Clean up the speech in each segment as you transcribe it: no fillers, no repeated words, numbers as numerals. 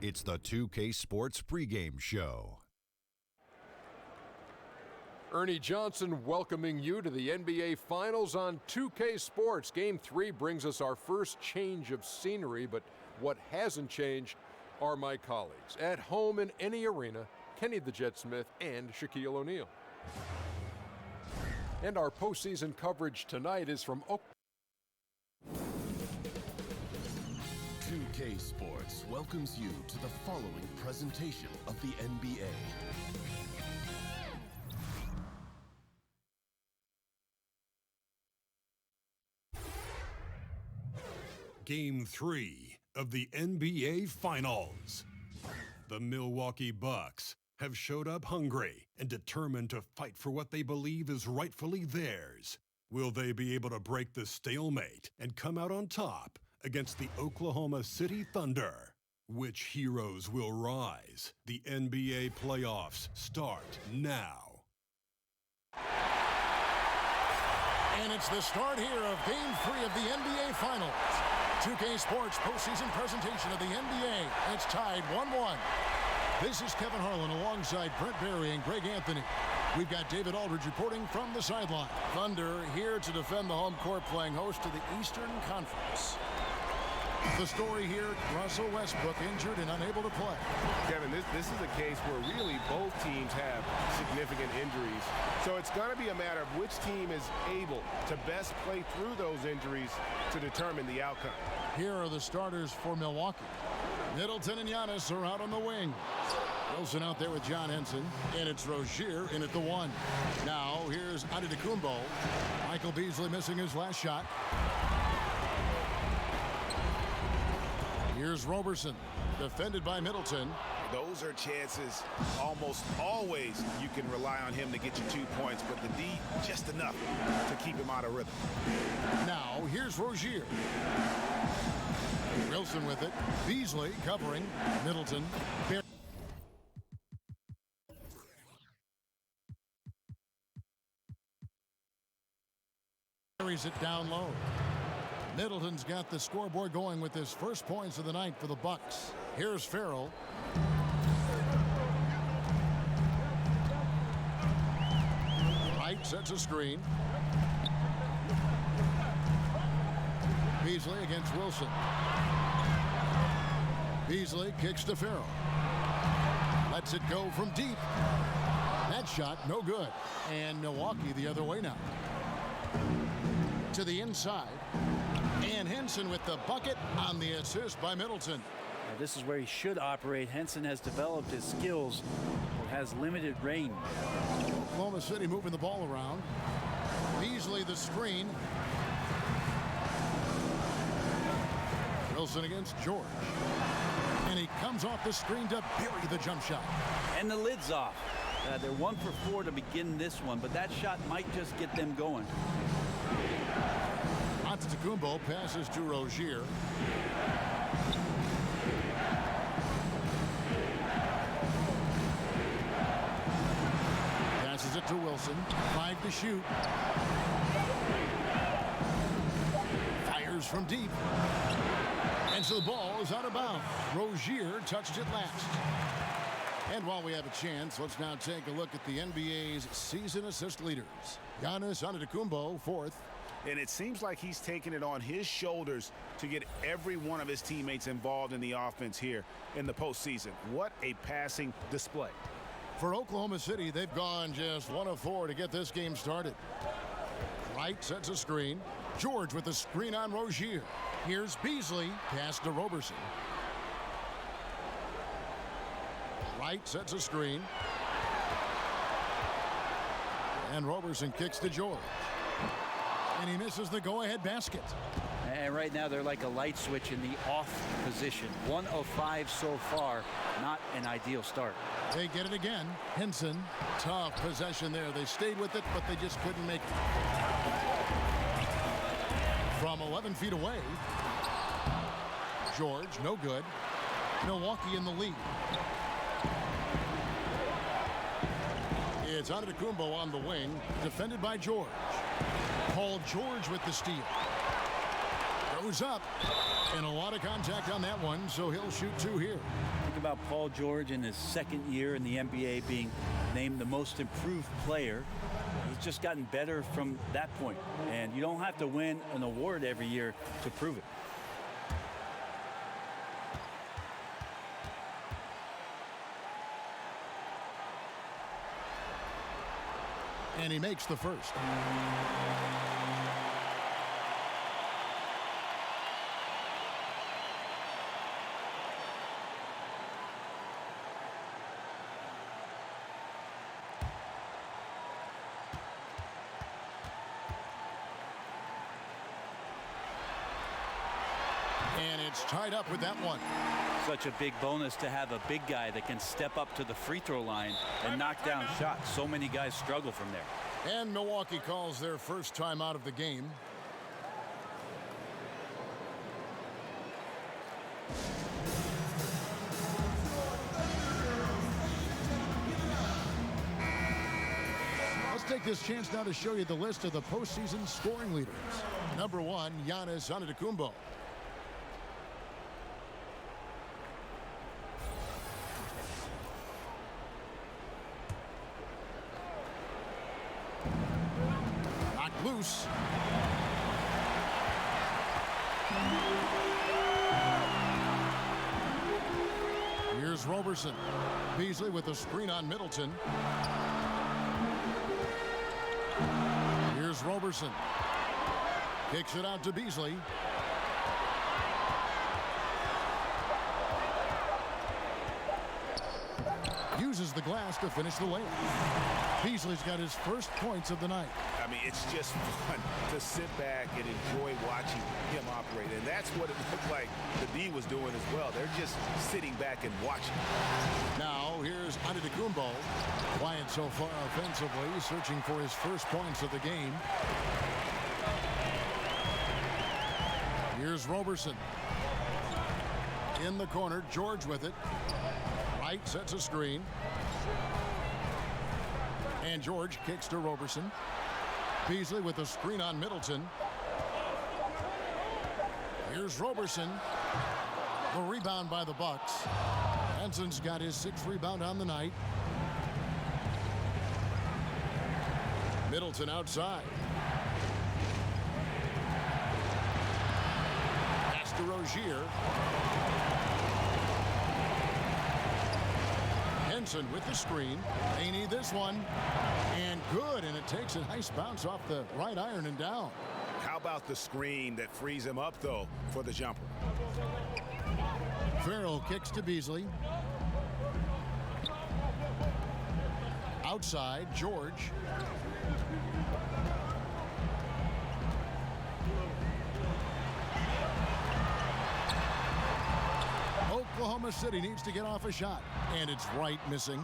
It's the 2K Sports pregame show. Ernie Johnson welcoming you to the NBA Finals on 2K Sports. Game 3 brings us our first change of scenery, but what hasn't changed are my colleagues. At home in any arena, Kenny the Jet Smith and Shaquille O'Neal. And our postseason coverage tonight is from 2K Sports welcomes you to the following presentation of the NBA. Game 3 of the NBA Finals. The Milwaukee Bucks have showed up hungry and determined to fight for what they believe is rightfully theirs. Will they be able to break the stalemate and come out on top against the Oklahoma City Thunder? Which heroes will rise? The NBA playoffs start now. And it's the start here of Game 3 of the NBA Finals. 2K Sports postseason presentation of the NBA. It's tied 1-1. This is Kevin Harlan alongside Brent Barry and Greg Anthony. We've got David Aldridge reporting from the sideline. Thunder here to defend the home court, playing host to the Eastern Conference. The story here, Russell Westbrook injured and unable to play. Kevin, this is a case where really both teams have significant injuries. So it's going to be a matter of which team is able to best play through those injuries to determine the outcome. Here are the starters for Milwaukee. Middleton and Giannis are out on the wing. Wilson out there with John Henson, and it's Rozier in at the 1. Now here's Antetokounmpo. Michael Beasley missing his last shot. Here's Roberson, defended by Middleton. Those are chances almost always you can rely on him to get you 2 points, but the D just enough to keep him out of rhythm. Now here's Rozier. Wilson with it. Beasley covering. Middleton. Carries it down low. Middleton's got the scoreboard going with his first points of the night for the Bucks. Here's Farrell. Wright sets a screen. Beasley against Wilson. Beasley kicks to Farrell. Lets it go from deep. That shot no good. And Milwaukee the other way now. To the inside. And Henson with the bucket on the assist by Middleton. This is where he should operate. Henson has developed his skills, but has limited range. Oklahoma City moving the ball around. Beasley the screen. Wilson against George. And he comes off the screen to bury the jump shot. And the lid's off. They're 1 for 4 to begin this one, but that shot might just get them going. Antetokounmpo passes to Rozier. Passes it to Wilson. 5 to shoot. Fires from deep. And so the ball is out of bounds. Rozier touched it last. And while we have a chance, let's now take a look at the NBA's season assist leaders. Giannis Antetokounmpo, 4th. And it seems like he's taking it on his shoulders to get every one of his teammates involved in the offense here in the postseason. What a passing display. For Oklahoma City, they've gone just 1 of 4 to get this game started. Wright sets a screen. George with the screen on Rozier. Here's Beasley. Pass to Roberson. Wright sets a screen. And Roberson kicks to George. And he misses the go-ahead basket. And right now they're like a light switch in the off position. 1 of 5 so far. Not an ideal start. They get it again. Henson, tough possession there. They stayed with it, but they just couldn't make it. From 11 feet away. George, no good. Milwaukee in the lead. It's Antetokounmpo on the wing, defended by George. Paul George with the steal. Goes up, and a lot of contact on that one, so he'll shoot 2 here. Think about Paul George in his second year in the NBA being named the most improved player. He's just gotten better from that point. And you don't have to win an award every year to prove it. And he makes the first. And it's tied up with that one. Such a big bonus to have a big guy that can step up to the free throw line and knock down shots. So many guys struggle from there. And Milwaukee calls their first time out of the game. Let's take this chance now to show you the list of the postseason scoring leaders. Number 1, Giannis Antetokounmpo. Loose. Here's Roberson. Beasley with a screen on Middleton. Here's Roberson. Kicks it out to Beasley. Uses the glass to finish the layup. Beasley's got his first points of the night. I mean, it's just fun to sit back and enjoy watching him operate. And that's what it looked like the D was doing as well. They're just sitting back and watching. Now, here's Antetokounmpo. Quiet so far offensively, searching for his first points of the game. Here's Roberson. In the corner, George with it. Wright sets a screen. And George kicks to Roberson. Beasley with a screen on Middleton. Here's Roberson. The rebound by the Bucks. Henson's got his 6th rebound on the night. Middleton outside. Pass to Rozier. Henson with the screen. They need this one. And good. And it takes a nice bounce off the right iron and down. How about the screen that frees him up, though, for the jumper? Farrell kicks to Beasley. Outside, George. Oklahoma City needs to get off a shot, and it's Wright missing.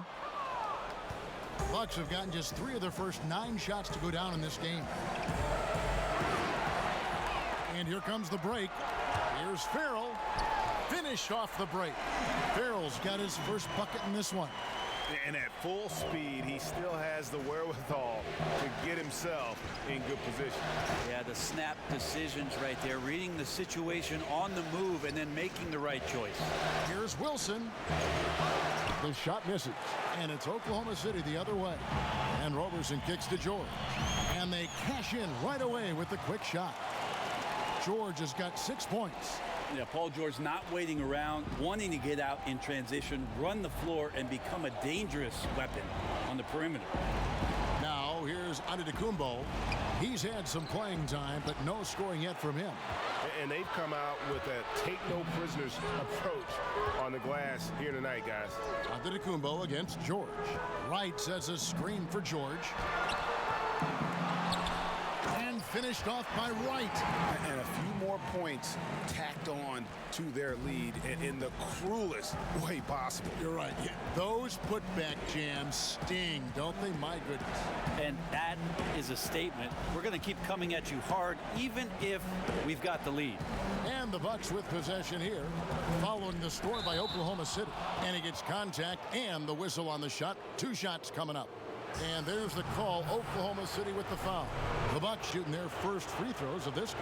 Bucks have gotten just 3 of their first 9 shots to go down in this game. And here comes the break. Here's Farrell. Finished off the break. Farrell's got his first bucket in this one. And at full speed, he still has the wherewithal to get himself in good position. Yeah, the snap decisions right there, reading the situation on the move and then making the right choice. Here's Wilson. The shot misses, and it's Oklahoma City the other way. And Roberson kicks to George. And they cash in right away with the quick shot. George has got 6 points. Yeah, Paul George not waiting around, wanting to get out in transition, run the floor, and become a dangerous weapon on the perimeter. Now, here's Antetokounmpo. He's had some playing time, but no scoring yet from him. And they've come out with a take-no-prisoners approach on the glass here tonight, guys. Antetokounmpo against George. Wright sets a screen for George. And finished off by Wright. And a few more points tacked on to their lead in the cruelest way possible. You're right. Yeah. Those putback jams sting, don't they? My goodness. And that is a statement. We're going to keep coming at you hard, even if we've got the lead. And the Bucks with possession here, following the score by Oklahoma City. And he gets contact and the whistle on the shot. 2 shots coming up. And there's the call. Oklahoma City with the foul. The Bucks shooting their first free throws of this game.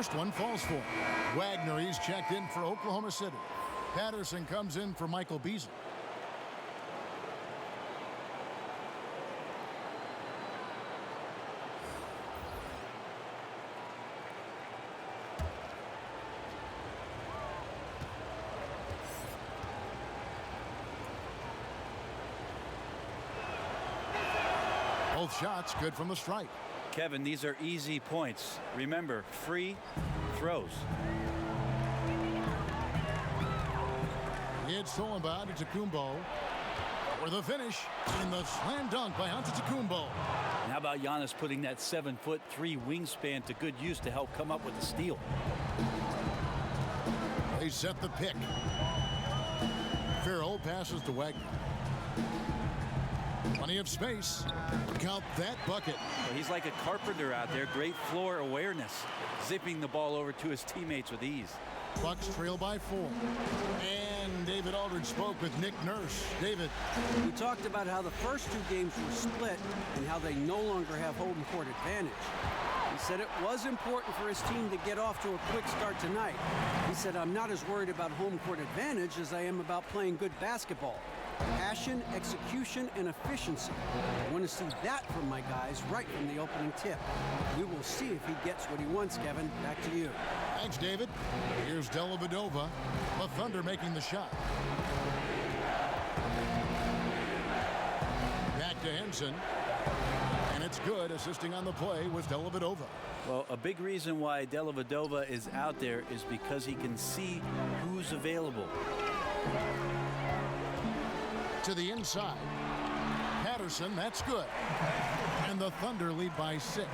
first one falls for him. Wagner, he's checked in for Oklahoma City. Patterson comes in for Michael Beasley. Both shots good from the strike. Kevin, these are easy points. Remember, free throws. It's stolen by Antetokounmpo for the finish in the slam dunk by Antetokounmpo. And how about Giannis putting that 7'3" wingspan to good use to help come up with the steal? They set the pick. Farrell passes to Wagner. Plenty of space. Count that bucket. Well, he's like a carpenter out there. Great floor awareness. Zipping the ball over to his teammates with ease. Bucks trail by 4. And David Aldridge spoke with Nick Nurse. David. We talked about how the first 2 games were split and how they no longer have home court advantage. He said it was important for his team to get off to a quick start tonight. He said, I'm not as worried about home court advantage as I am about playing good basketball. Passion, execution, and efficiency. I want to see that from my guys right from the opening tip. We will see if he gets what he wants, Kevin. Back to you. Thanks, David. Here's Dellavedova. The Thunder making the shot. Back to Henson. And it's good. Assisting on the play was Dellavedova. Well, a big reason why Dellavedova is out there is because he can see who's available. To the inside. Patterson, that's good. And the Thunder lead by 6.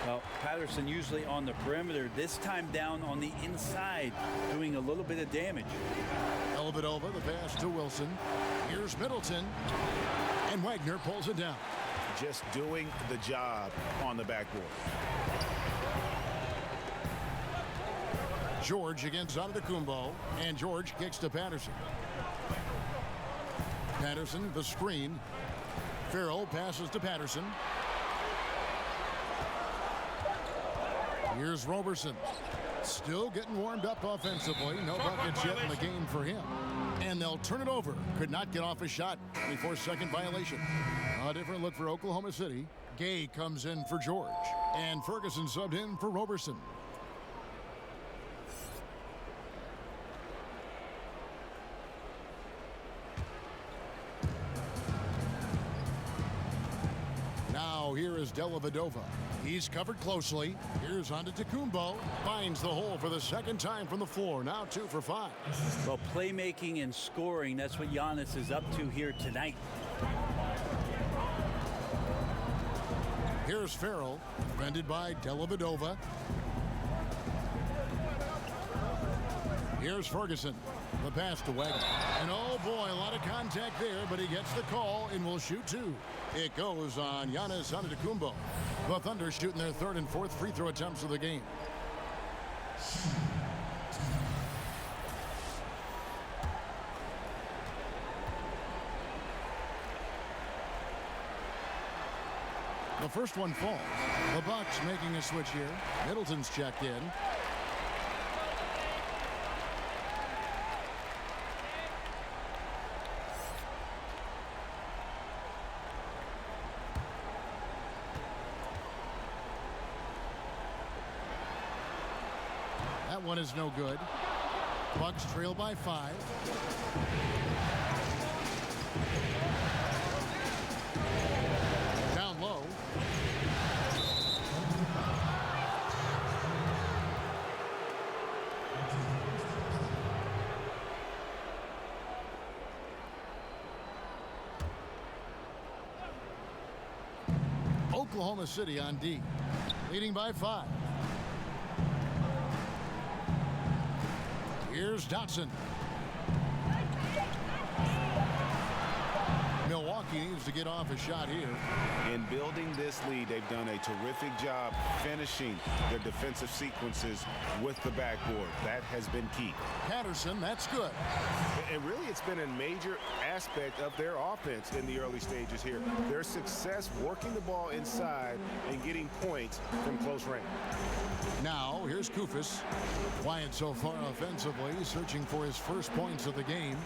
Well, Patterson usually on the perimeter, this time down on the inside, doing a little bit of damage. Dellavedova, the pass to Wilson. Here's Middleton. And Wagner pulls it down. Just doing the job on the backboard. George against Antetokounmpo. And George kicks to Patterson. Patterson, the screen. Farrell passes to Patterson. Here's Roberson. Still getting warmed up offensively. No buckets yet in the game for him. And they'll turn it over. Could not get off a shot. 24-second violation. A different look for Oklahoma City. Gay comes in for George. And Ferguson subbed in for Roberson. Now here is Dellavedova. He's covered closely. Here's Antetokounmpo. Finds the hole for the second time from the floor. Now 2 for 5. Well, playmaking and scoring, that's what Giannis is up to here tonight. Here's Farrell, defended by Dellavedova. Here's Ferguson. The pass to Wagner. And oh boy, a lot of contact there, but he gets the call and will shoot 2. It goes on Giannis Antetokounmpo. The Thunder shooting their 3rd and 4th free throw attempts of the game. The first one falls. The Bucks making a switch here. Middleton's checked in. That one is no good. Bucks trail by 5. Down low. Oklahoma City on D, leading by 5. Here's Dotson. Milwaukee Milwaukee needs to get off a shot here. In building this lead, they've done a terrific job finishing their defensive sequences with the backboard. That has been key. Patterson, that's good. And really, it's been a major aspect of their offense in the early stages here. Their success working the ball inside and getting points from close range. Now, here's Kufis. Quiet so far offensively, searching for his first points of the game.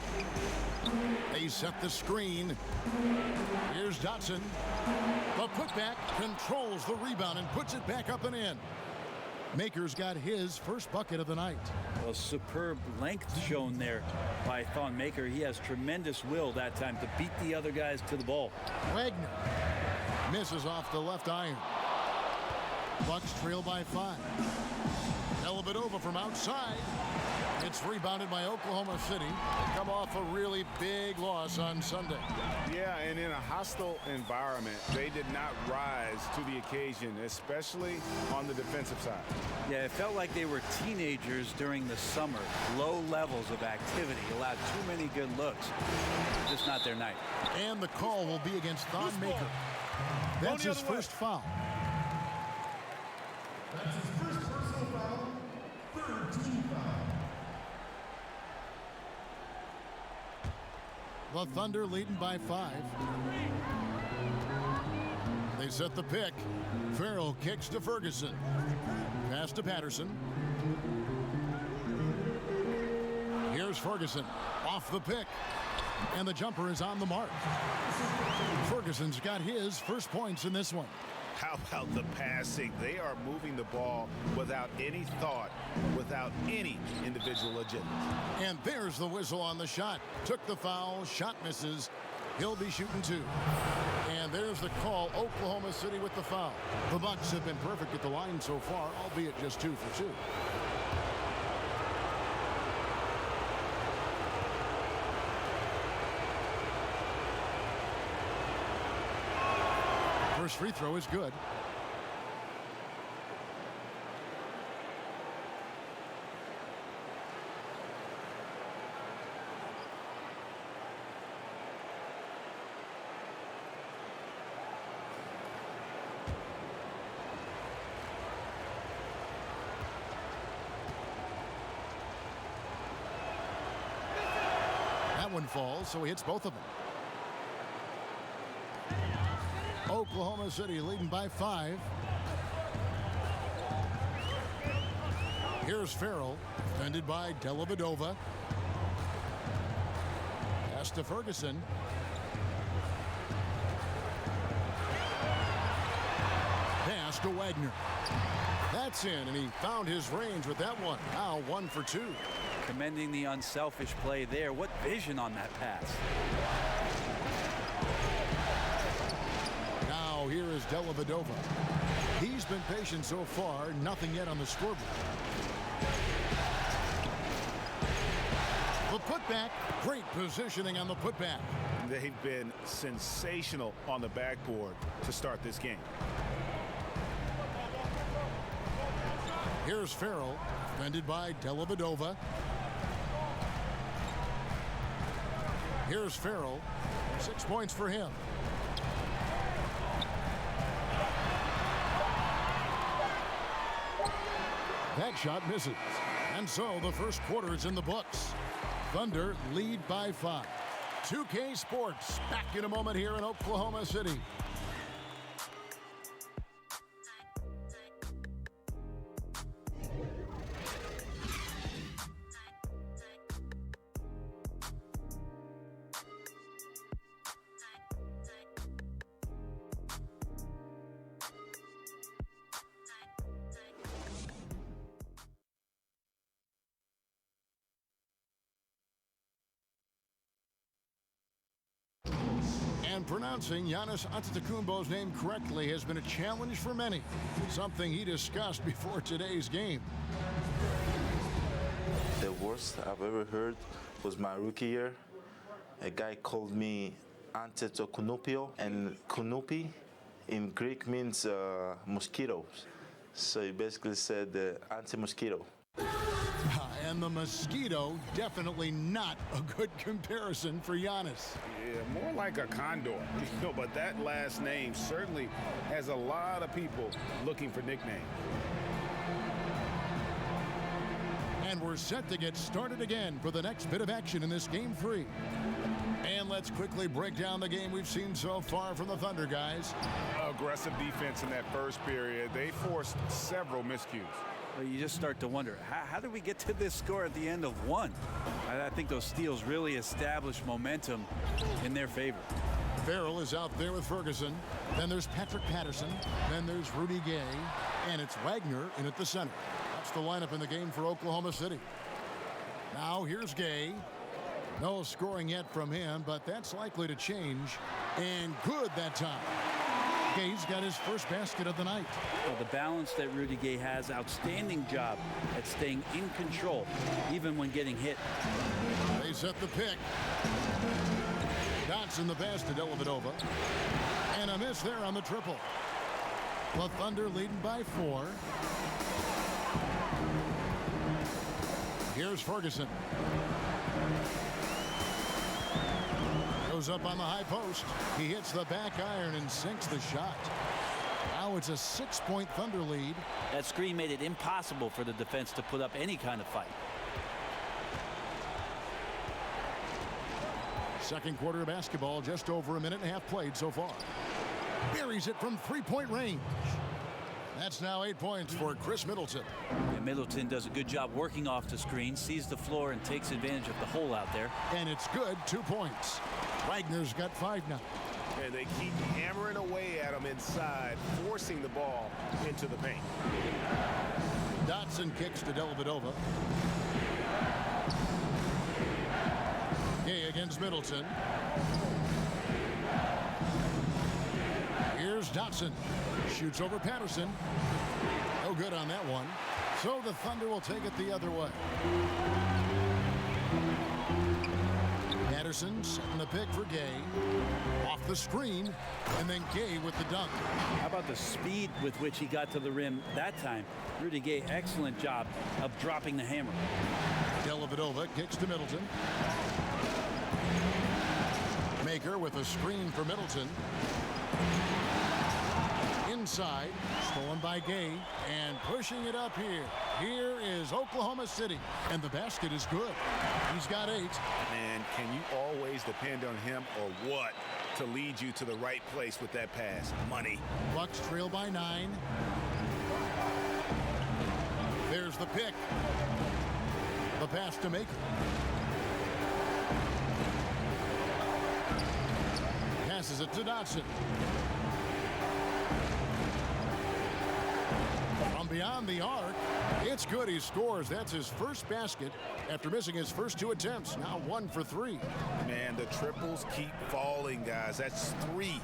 They set the screen. Here's Dotson. The putback controls the rebound and puts it back up and in. Maker's got his first bucket of the night. A superb length shown there by Thon Maker. He has tremendous will that time to beat the other guys to the ball. Wagner misses off the left iron. Bucks trail by 5. Dellavedova from outside. It's rebounded by Oklahoma City. They come off a really big loss on Sunday. Yeah, and in a hostile environment, they did not rise to the occasion, especially on the defensive side. Yeah, it felt like they were teenagers during the summer. Low levels of activity, allowed too many good looks. Just not their night. And the call will be against Thon Maker. That's his first foul. That's his first personal foul, third team foul. The Thunder leading by 5. They set the pick. Farrell kicks to Ferguson. Pass to Patterson. Here's Ferguson off the pick. And the jumper is on the mark. Ferguson's got his first points in this one. How about the passing? They are moving the ball without any thought, without any individual agenda. And there's the whistle on the shot. Took the foul, shot misses. He'll be shooting 2. And there's the call, Oklahoma City with the foul. The Bucks have been perfect at the line so far, albeit just 2 for 2. First free throw is good. That one falls, so he hits both of them. Oklahoma City leading by 5. Here's Farrell, defended by Dellavedova. Pass to Ferguson. Pass to Wagner. That's in, and he found his range with that one. Now 1 for 2. Commending the unselfish play there. What vision on that pass. Here is Dellavedova. He's been patient so far, nothing yet on the scoreboard. The putback, great positioning on the putback. They've been sensational on the backboard to start this game. Here's Farrell, defended by Dellavedova. Here's Farrell, 6 points for him. That shot misses. And so the first quarter is in the books. Thunder lead by 5. 2K Sports back in a moment here in Oklahoma City. And pronouncing Giannis Antetokounmpo's name correctly has been a challenge for many, something he discussed before today's game. The worst I've ever heard was my rookie year. A guy called me Antetokounmpo, and Kunupi in Greek means mosquitoes. So he basically said anti-mosquito. And And the mosquito, definitely not a good comparison for Giannis. Yeah, more like a condor. But that last name certainly has a lot of people looking for nicknames. And we're set to get started again for the next bit of action in this game 3. And let's quickly break down the game we've seen so far from the Thunder, guys. Aggressive defense in that first period. They forced several miscues. Well, you just start to wonder, how did we get to this score at the end of one? I think those steals really established momentum in their favor. Farrell is out there with Ferguson. Then there's Patrick Patterson. Then there's Rudy Gay. And it's Wagner in at the center. That's the lineup in the game for Oklahoma City. Now here's Gay. No scoring yet from him, but that's likely to change. And good that time. Gay's got his first basket of the night. Well, the balance that Rudy Gay has, outstanding job at staying in control, even when getting hit. They set the pick. Dotson the pass to Dellavedova. And a miss there on the triple. The Thunder leading by 4. Here's Ferguson. Goes up on the high post. He hits the back iron and sinks the shot. Now it's a 6-point Thunder lead. That screen made it impossible for the defense to put up any kind of fight. Second quarter of basketball, just over a minute and a half played so far. Buries it from 3-point range. That's now 8 points for Chris Middleton. Yeah, Middleton does a good job working off the screen, sees the floor, and takes advantage of the hole out there. And it's good, 2 points. Wagner's got 5 now. And they keep hammering away at him inside, forcing the ball into the paint. Dotson kicks to Dellavedova. Gay against Middleton. Here's Dotson. Shoots over Patterson. No good on that one. So the Thunder will take it the other way. Patterson setting the pick for Gay. Off the screen. And then Gay with the dunk. How about the speed with which he got to the rim that time? Rudy Gay, excellent job of dropping the hammer. Dellavedova kicks to Middleton. Maker with a screen for Middleton. Inside, stolen by Gay, and pushing it up here. Here is Oklahoma City, and the basket is good. He's got 8. And can you always depend on him or what to lead you to the right place with that pass? Money. Bucks trail by 9. There's the pick. The pass to Maker. Passes it to Dotson. From beyond the arc, it's good. He scores. That's his first basket after missing his first 2 attempts. Now 1 for 3. Man, the triples keep falling, guys. That's 3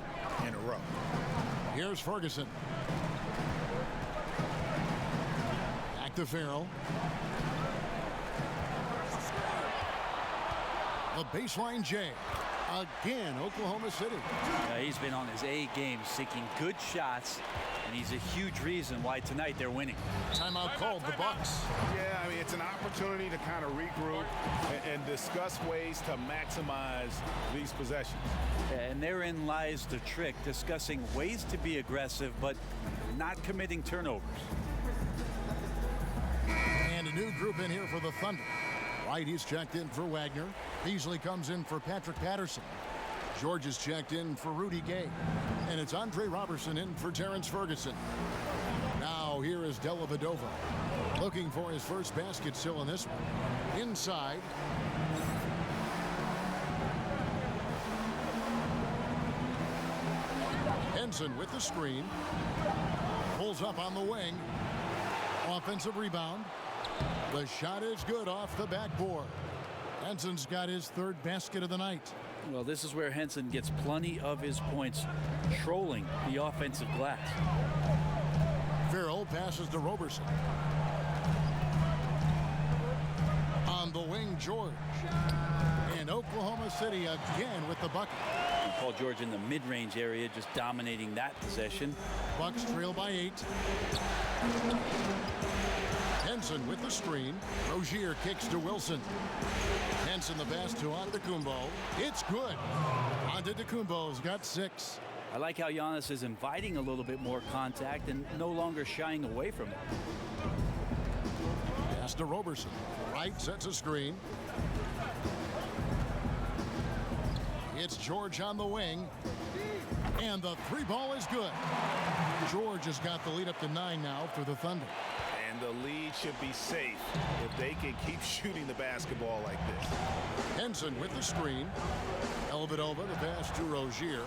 in a row. Here's Ferguson. Back to Farrell. The baseline J. Again, Oklahoma City. He's been on his A game, seeking good shots, and he's a huge reason why tonight they're winning. Timeout called, the Bucks. Yeah, I mean, it's an opportunity to kind of regroup and discuss ways to maximize these possessions. And therein lies the trick, discussing ways to be aggressive, but not committing turnovers. And a new group in here for the Thunder. White, he's checked in for Wagner. Beasley comes in for Patrick Patterson. George is checked in for Rudy Gay. And it's Andre Robertson in for Terrence Ferguson. Now here is Dellavedova. Looking for his first basket still in this one. Inside. Henson with the screen. Pulls up on the wing. Offensive rebound. The shot is good off the backboard. Henson's got his 3rd basket of the night. Well, this is where Henson gets plenty of his points, trolling the offensive glass. Farrell passes to Robertson. On the wing, George. And Oklahoma City again with the bucket. Paul George in the mid-range area, just dominating that possession. Bucks trail by 8. Henson with the screen. Rozier kicks to Wilson. Henson the pass to Antetokounmpo. It's good. Antetokounmpo's got 6. I like how Giannis is inviting a little bit more contact and no longer shying away from it. Pass to Roberson. Right sets a screen. It's George on the wing. And the 3-ball is good. George has got the lead up to 9 now for the Thunder. And the lead should be safe if they can keep shooting the basketball like this. Henson with the screen. Elvedova, the pass to Rozier.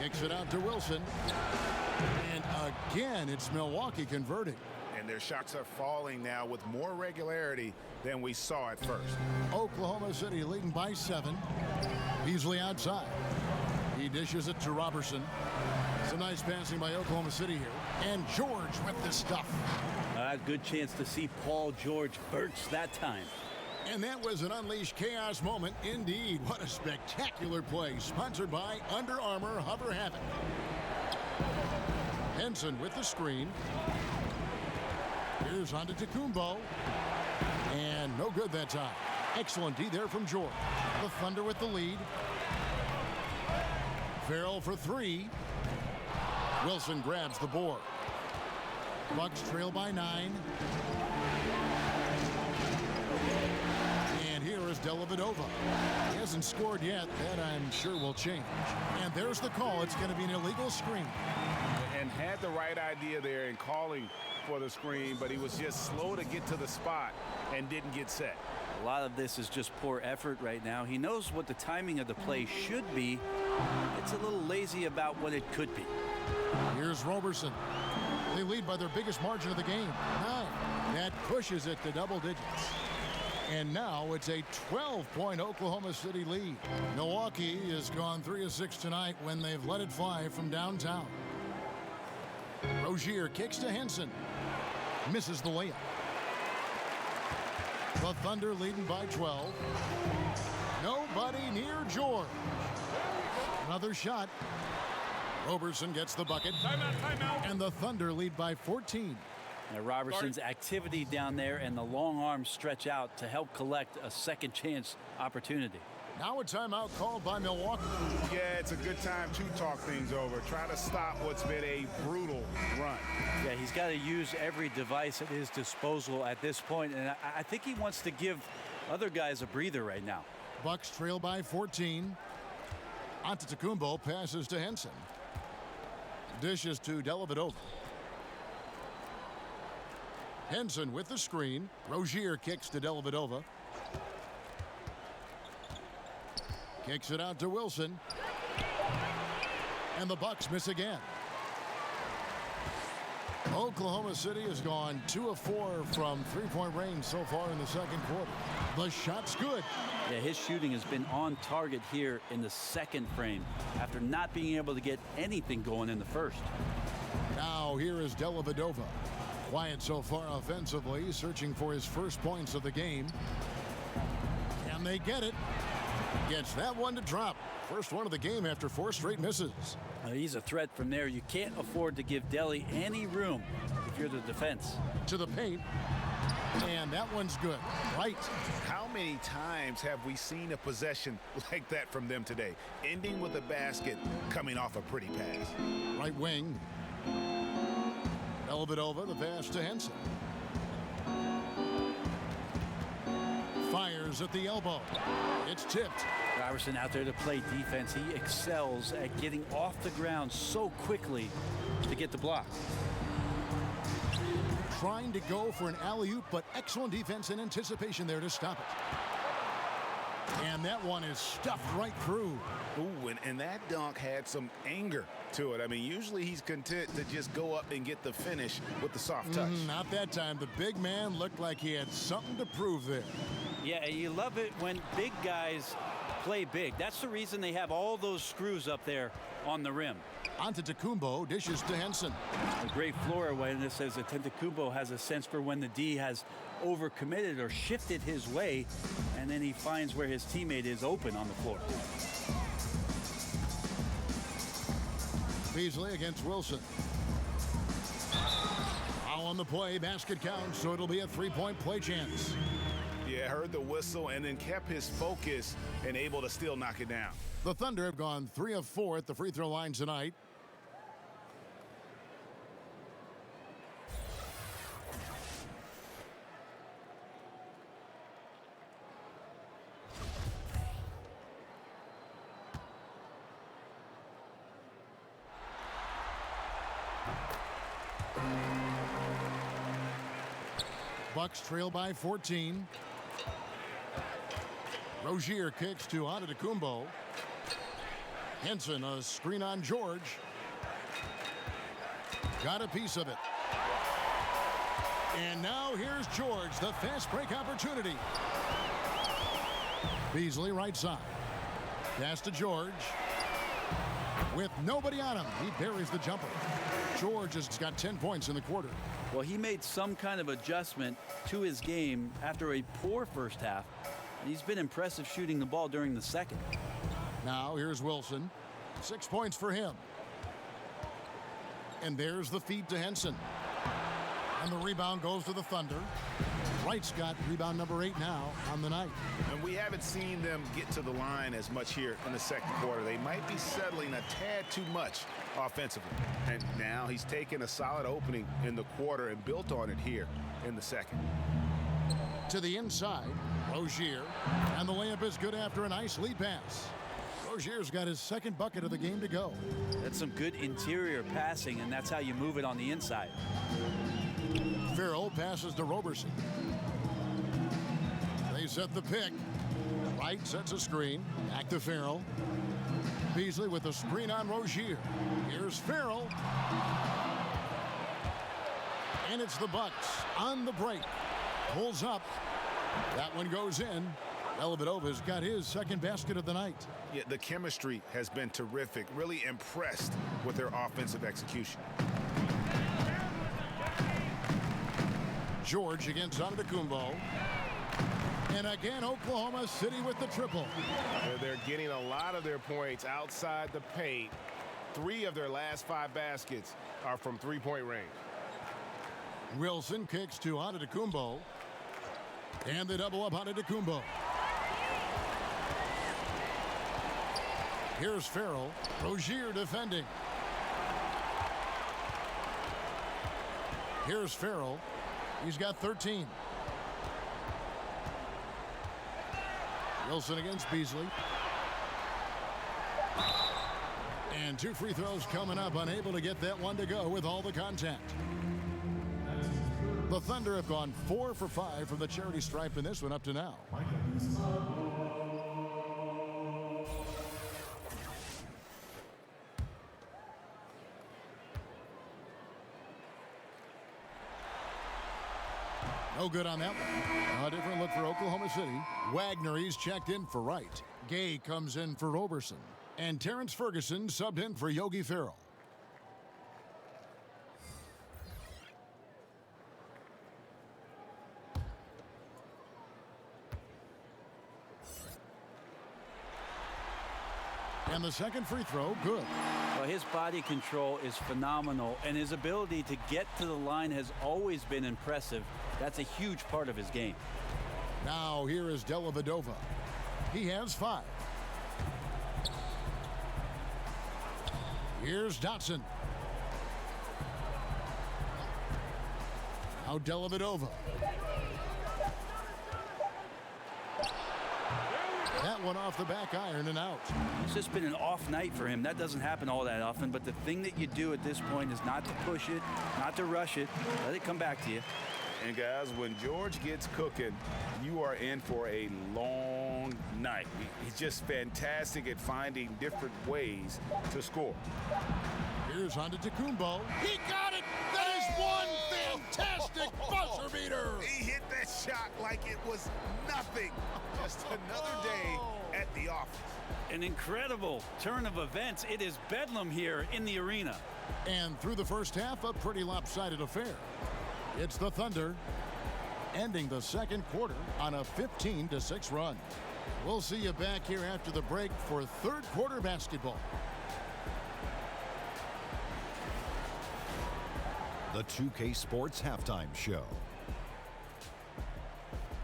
Kicks it out to Wilson. And again, it's Milwaukee converting. And their shots are falling now with more regularity than we saw at first. Oklahoma City leading by 7. Beasley outside. He dishes it to Robertson. Some nice passing by Oklahoma City here. And George with the stuff. Good chance to see Paul George burst that time. And that was an unleashed chaos moment indeed. What a spectacular play. Sponsored by Under Armour Hover Havoc. Henson with the screen. Here's Antetokounmpo. And no good that time. Excellent D there from George. The Thunder with the lead. Farrell for 3. Wilson grabs the board. Bucks trail by 9. And here is Dellavedova. He hasn't scored yet. That I'm sure will change. And there's the call. It's going to be an illegal screen. And had the right idea there in calling for the screen, but he was just slow to get to the spot and didn't get set. A lot of this is just poor effort right now. He knows what the timing of the play should be. It's a little lazy about what it could be. Here's Roberson. They lead by their biggest margin of the game, 9. That pushes it to double digits. And now it's a 12-point Oklahoma City lead. Milwaukee has gone 3 of 6 tonight when they've let it fly from downtown. Rozier kicks to Henson. Misses the layup. The Thunder leading by 12. Nobody near George. Another shot. Roberson gets the bucket. Timeout. And the Thunder lead by 14. Now Robertson's activity down there and the long arms stretch out to help collect a second chance opportunity. Now a timeout called by Milwaukee. Yeah, it's a good time to talk things over. Try to stop what's been a brutal run. Yeah, he's got to use every device at his disposal at this point, and I think he wants to give other guys a breather right now. Bucks trail by 14. Antetokounmpo passes to Henson. Dishes to Dellavedova. Henson with the screen. Rozier kicks to Dellavedova. Kicks it out to Wilson. And the Bucks miss again. Oklahoma City has gone 2 of 4 from three-point range so far in the second quarter. The shot's good. Yeah, his shooting has been on target here in the second frame after not being able to get anything going in the first. Now here is Dellavedova. Quiet so far offensively, searching for his first points of the game. Can they get it? Gets that one to drop. First one of the game after 4 straight misses. He's a threat from there. You can't afford to give Delly any room if you're the defense. To the paint. And that one's good. Right. How many times have we seen a possession like that from them today? Ending with a basket, coming off a pretty pass. Right wing. Dellavedova, the pass to Henson. Fires at the elbow. It's tipped. Robertson out there to play defense. He excels at getting off the ground so quickly to get the block. Trying to go for an alley-oop, but excellent defense and anticipation there to stop it. And that one is stuffed right through. Ooh, and that dunk had some anger to it. I mean, usually he's content to just go up and get the finish with the soft touch. Not that time. The big man looked like he had something to prove there. Yeah, you love it when big guys play big. That's the reason they have all those screws up there on the rim. Antetokounmpo dishes to Henson. A great floor awareness says that Antetokounmpo has a sense for when the D has overcommitted or shifted his way, and then he finds where his teammate is open on the floor. Beasley against Wilson. Now on the play, basket counts, so it'll be a three-point play chance. Yeah, heard the whistle and then kept his focus and able to still knock it down. The Thunder have gone 3 of 4 at the free throw line tonight. Bucks trail by 14. Rozier kicks to Antetokounmpo. Henson, a screen on George. Got a piece of it. And now here's George, the fast break opportunity. Beasley right side. Pass to George. With nobody on him, he buries the jumper. George has got 10 points in the quarter. Well, he made some kind of adjustment to his game after a poor first half. And he's been impressive shooting the ball during the second. Now here's Wilson. 6 points for him. And there's the feed to Henson. And the rebound goes to the Thunder. Wright's got rebound number 8 now on the night. And we haven't seen them get to the line as much here in the second quarter. They might be settling a tad too much offensively. And now he's taken a solid opening in the quarter and built on it here in the second. To the inside, Rozier. And the layup is good after a nice lead pass. Rozier's got his second bucket of the game to go. That's some good interior passing, and that's how you move it on the inside. Farrell passes to Roberson. They set the pick. Wright sets a screen. Back to Farrell. Beasley with a screen on Rozier. Here's Farrell. And it's the Bucks on the break. Pulls up. That one goes in. Dellavedova's got his second basket of the night. Yeah, the chemistry has been terrific. Really impressed with their offensive execution. George against Antetokounmpo. And again, Oklahoma City with the triple. They're getting a lot of their points outside the paint. 3 of their last 5 baskets are from three-point range. Wilson kicks to Antetokounmpo. And they double up Antetokounmpo. Here's Farrell. Rozier defending. Here's Farrell. He's got 13. Wilson against Beasley. And 2 free throws coming up. Unable to get that one to go with all the contact. The Thunder have gone 4 for 5 from the charity stripe in this one up to now. No good on that one. A different look for Oklahoma City. Wagner, he's checked in for Wright. Gay comes in for Roberson. And Terrence Ferguson subbed in for Yogi Ferrell. And the second free throw, good. Well, his body control is phenomenal, and his ability to get to the line has always been impressive. That's a huge part of his game. Now here is Dellavedova. He has 5. Here's Dotson. Now Dellavedova. That one off the back iron and out. It's just been an off night for him. That doesn't happen all that often, but the thing that you do at this point is not to push it, not to rush it. Let it come back to you. And guys, when George gets cooking, you are in for a long night. He's just fantastic at finding different ways to score. Here's Antetokounmpo. He got it! That is one fantastic buzzer beater! He hit that shot like it was nothing. Just another day at the office. An incredible turn of events. It is bedlam here in the arena. And through the first half, a pretty lopsided affair. It's the Thunder ending the second quarter on a 15-6 run. We'll see you back here after the break for third quarter basketball. the 2K Sports Halftime Show.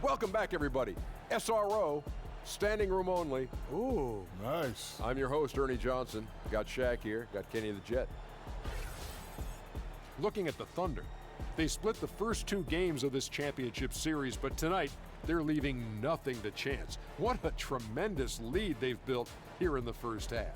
Welcome back, everybody. SRO, standing room only. Ooh, nice. I'm your host, Ernie Johnson. Got Shaq here, got Kenny the Jet. Looking at the Thunder, they split the first 2 games of this championship series, but tonight they're leaving nothing to chance. What a tremendous lead they've built here in the first half.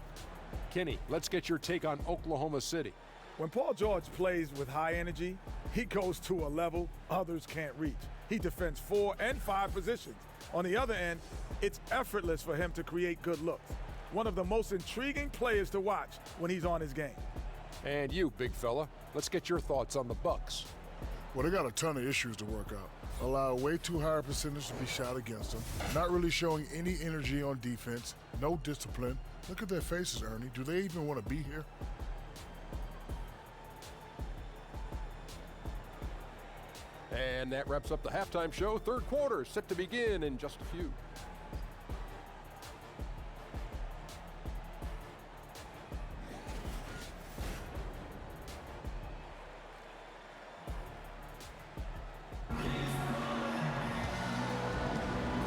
Kenny, let's get your take on Oklahoma City. When Paul George plays with high energy, he goes to a level others can't reach. He defends 4 and 5 positions. On the other end, it's effortless for him to create good looks. One of the most intriguing players to watch when he's on his game. And you, big fella, let's get your thoughts on the Bucks. Well, they got a ton of issues to work out. Allow way too high a percentage to be shot against them. Not really showing any energy on defense. No discipline. Look at their faces, Ernie. Do they even want to be here? And that wraps up the halftime show. Third quarter set to begin in just a few.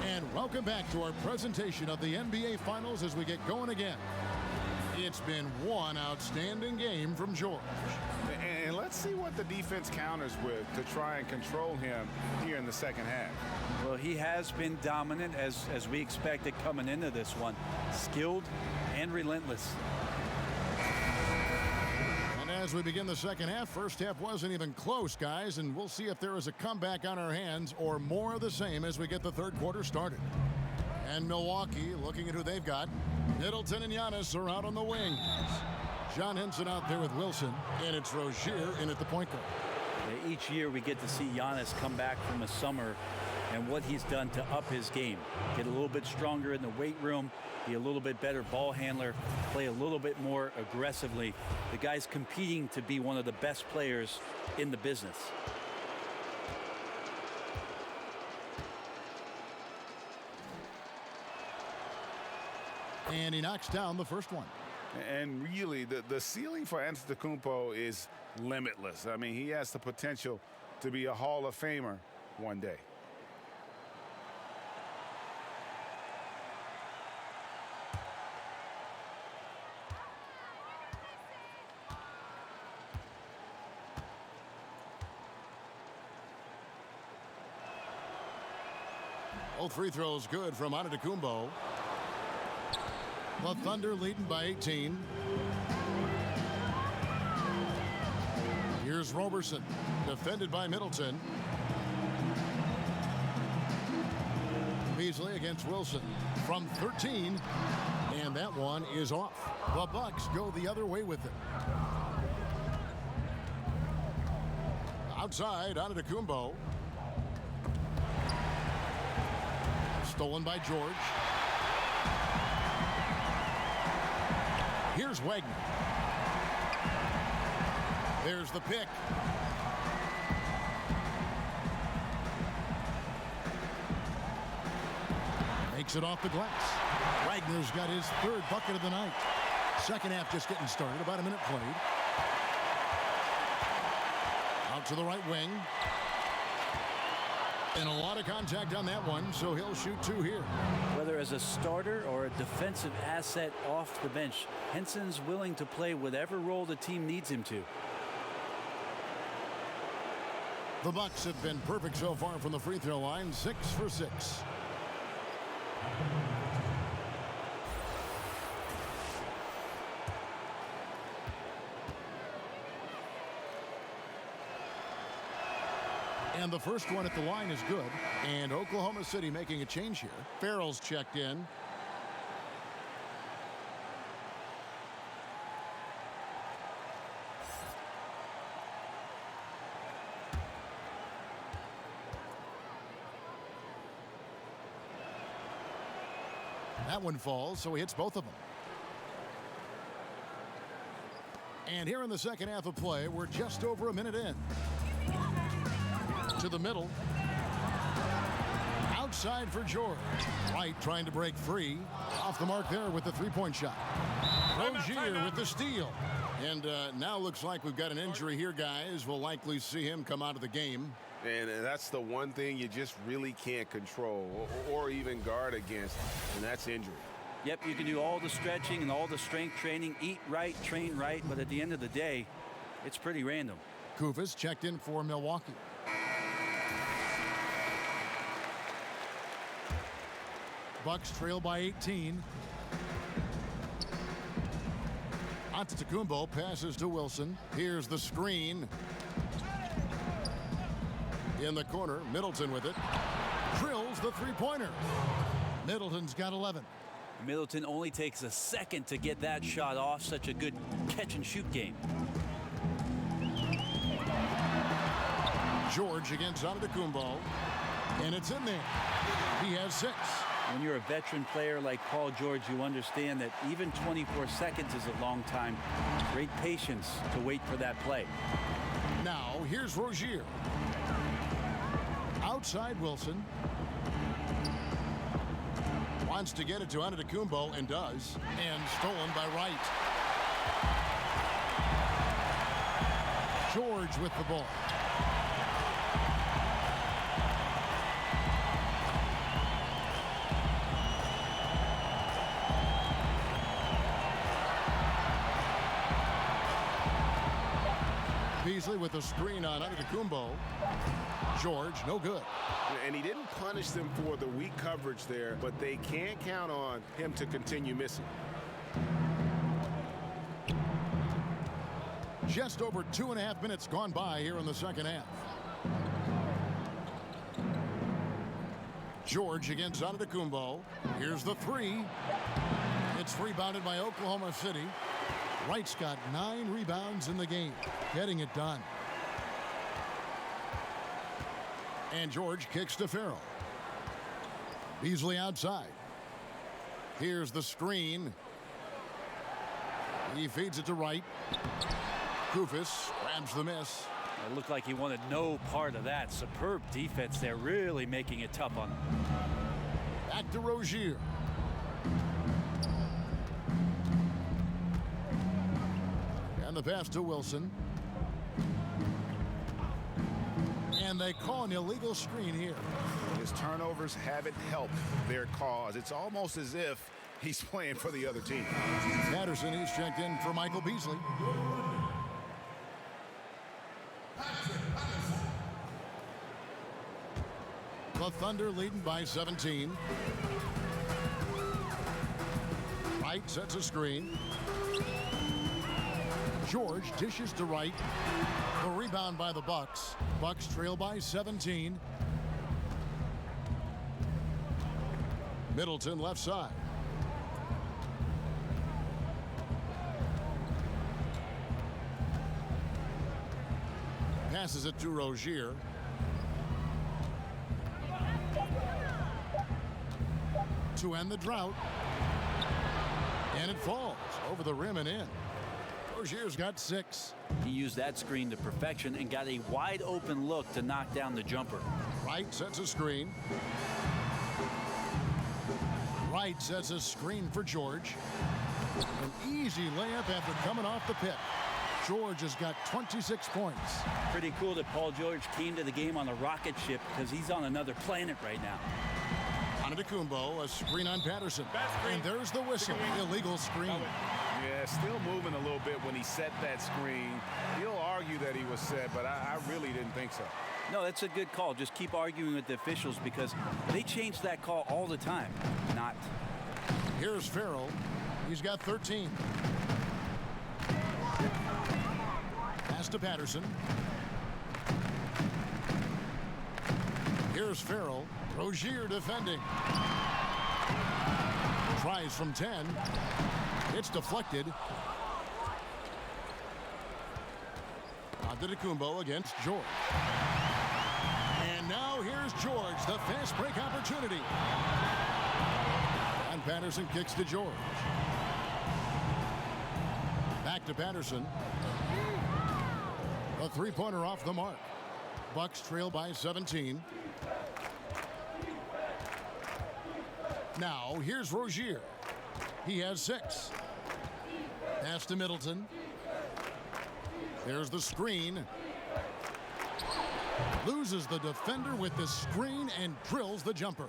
And welcome back to our presentation of the NBA Finals as we get going again. It's been one outstanding game from George. And let's see what the defense counters with to try and control him here in the second half. Well, he has been dominant as we expected coming into this one. Skilled and relentless. And as we begin the second half, first half wasn't even close, guys, and we'll see if there is a comeback on our hands or more of the same as we get the third quarter started. And Milwaukee, looking at who they've got, Middleton and Giannis are out on the wings. John Henson out there with Wilson, and it's Rozier in at the point guard. Each year we get to see Giannis come back from the summer and what he's done to up his game. Get a little bit stronger in the weight room, be a little bit better ball handler, play a little bit more aggressively. The guy's competing to be one of the best players in the business. And he knocks down the first one. And really, the ceiling for Antetokounmpo is limitless. I mean, he has the potential to be a Hall of Famer one day. Both free throws good from Antetokounmpo. The Thunder leading by 18. Here's Roberson, defended by Middleton. Beasley against Wilson from 13, and that one is off. The Bucks go the other way with it. Outside, Antetokounmpo. Stolen by George. Here's Wagner. There's the pick. Makes it off the glass. Wagner's got his third bucket of the night. Second half just getting started. About a minute played. Out to the right wing. And a lot of contact on that one, so he'll shoot 2 here. Whether as a starter or a defensive asset off the bench, Henson's willing to play whatever role the team needs him to. The Bucks have been perfect so far from the free throw line, 6 for 6. And the first one at the line is good. And Oklahoma City making a change here. Farrell's checked in. That one falls, so he hits both of them. And here in the second half of play, we're just over a minute in. To the middle. Outside for George. White trying to break free. Off the mark there with the three-point shot. Rozier with the steal. And now looks like we've got an injury here, guys. We'll likely see him come out of the game. And that's the one thing you just really can't control or even guard against, and that's injury. Yep, you can do all the stretching and all the strength training, eat right, train right, but at the end of the day, it's pretty random. Kufis checked in for Milwaukee. Bucks trail by 18. Antetokounmpo passes to Wilson. Here's the screen. In the corner, Middleton with it. Drills the three-pointer. Middleton's got 11. Middleton only takes a second to get that shot off. Such a good catch-and-shoot game. George against Antetokounmpo. And it's in there. He has 6. When you're a veteran player like Paul George, you understand that even 24 seconds is a long time. Great patience to wait for that play. Now, here's Rozier. Outside Wilson. Wants to get it to Antetokounmpo and does. And stolen by Wright. George with the ball. Beasley with the screen on Antetokounmpo. George, no good. And he didn't punish them for the weak coverage there, but they can't count on him to continue missing. Just over 2.5 minutes gone by here in the second half. George against Antetokounmpo. Here's the three. It's rebounded by Oklahoma City. Wright's got 9 rebounds in the game, getting it done. And George kicks to Farrell. Beasley outside. Here's the screen. He feeds it to Wright. Kufis grabs the miss. It looked like he wanted no part of that. Superb defense there, really making it tough on him. Back to Rozier. And the pass to Wilson. And they call an illegal screen here. His turnovers haven't helped their cause. It's almost as if he's playing for the other team. Patterson, he's checked in for Michael Beasley. The Thunder leading by 17. Wright sets a screen. George dishes to Wright. The rebound by the Bucks. Bucks trail by 17. Middleton left side. Passes it to Rozier. To end the drought. And it falls over the rim and in. Rozier's got 6. He used that screen to perfection and got a wide open look to knock down the jumper. Wright sets a screen. Wright sets a screen for George. An easy layup after coming off the pick. George has got 26 points. Pretty cool that Paul George came to the game on a rocket ship because he's on another planet right now. Antetokounmpo, a screen on Patterson. And there's the whistle. Illegal screen. Yeah, still moving a little bit when he set that screen. He'll argue that he was set, but I really didn't think so. No, that's a good call. Just keep arguing with the officials because they change that call all the time. Not. Here's Farrell. He's got 13. Pass to Patterson. Here's Farrell. Rozier defending. Tries from 10. It's deflected. Antetokounmpo against George. And now here's George, the fast break opportunity. And Patterson kicks to George. Back to Patterson. A three-pointer off the mark. Bucks trail by 17. Now, here's Rozier. He has 6. Pass to Middleton. There's the screen. Loses the defender with the screen and drills the jumper.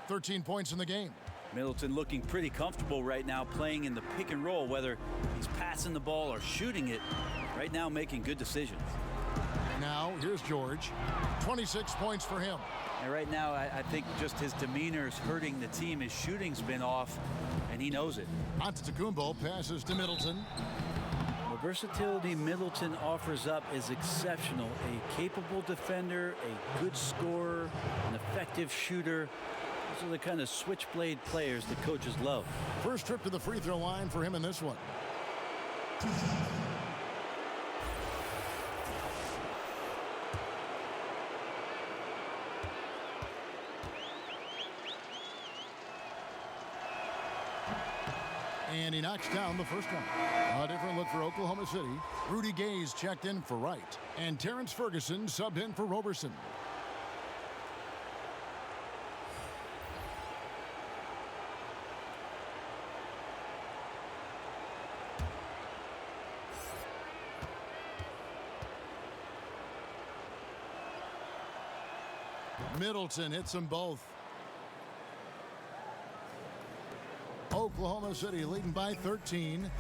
13 points in the game. Middleton looking pretty comfortable right now playing in the pick and roll, whether he's passing the ball or shooting it. Right now making good decisions. Now here's George. 26 points for him. And right now I think just his demeanor is hurting the team. His shooting's been off and he knows it. Antetokounmpo passes to Middleton. The versatility Middleton offers up is exceptional. A capable defender, a good scorer, an effective shooter. Those are the kind of switchblade players the coaches love. First trip to the free throw line for him in this one. And he knocks down the first one. A different look for Oklahoma City. Rudy Gay's checked in for Wright. And Terrence Ferguson subbed in for Roberson. Middleton hits them both. Oklahoma City leading by 13.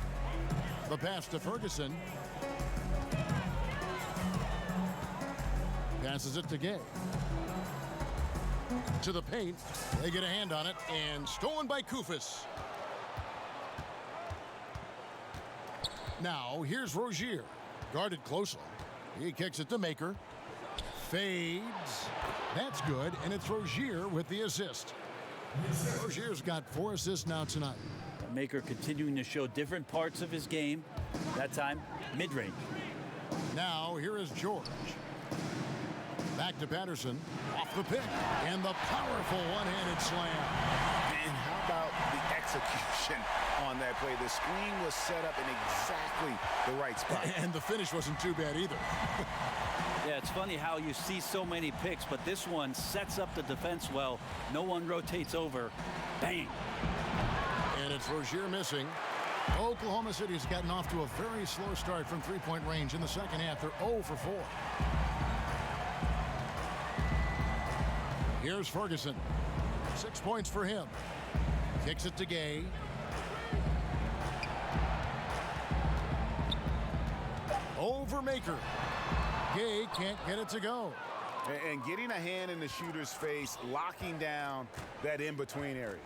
The pass to Ferguson. Passes it to Gay. To the paint. They get a hand on it and stolen by Koufos. Now here's Rozier. Guarded closely. He kicks it to Maker. Fades. That's good, and it's Rozier with the assist. Rozier's got 4 assists now tonight. Maker continuing to show different parts of his game. That time, mid-range. Now, here is George. Back to Patterson. Off the pick. And the powerful one-handed slam. And how about the execution on that play? The screen was set up in exactly the right spot. And the finish wasn't too bad either. Yeah, it's funny how you see so many picks, but this one sets up the defense well. No one rotates over. Bang. And it's Rozier missing. Oklahoma City's gotten off to a very slow start from three-point range in the second half. They're 0 for 4. Here's Ferguson. 6 points for him. Kicks it to Gay. Over Maker. Gay can't get it to go. And getting a hand in the shooter's face, locking down that in-between area.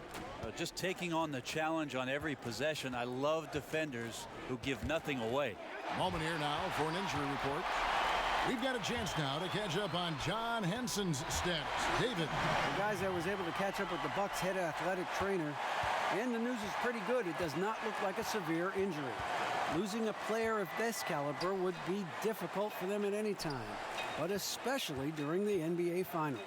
Just taking on the challenge on every possession. I love defenders who give nothing away. Moment here now for an injury report. We've got a chance now to catch up on John Henson's status. David. The guys that was able to catch up with the Bucks head athletic trainer. And the news is pretty good. It does not look like a severe injury. Losing a player of this caliber would be difficult for them at any time, but especially during the NBA Finals.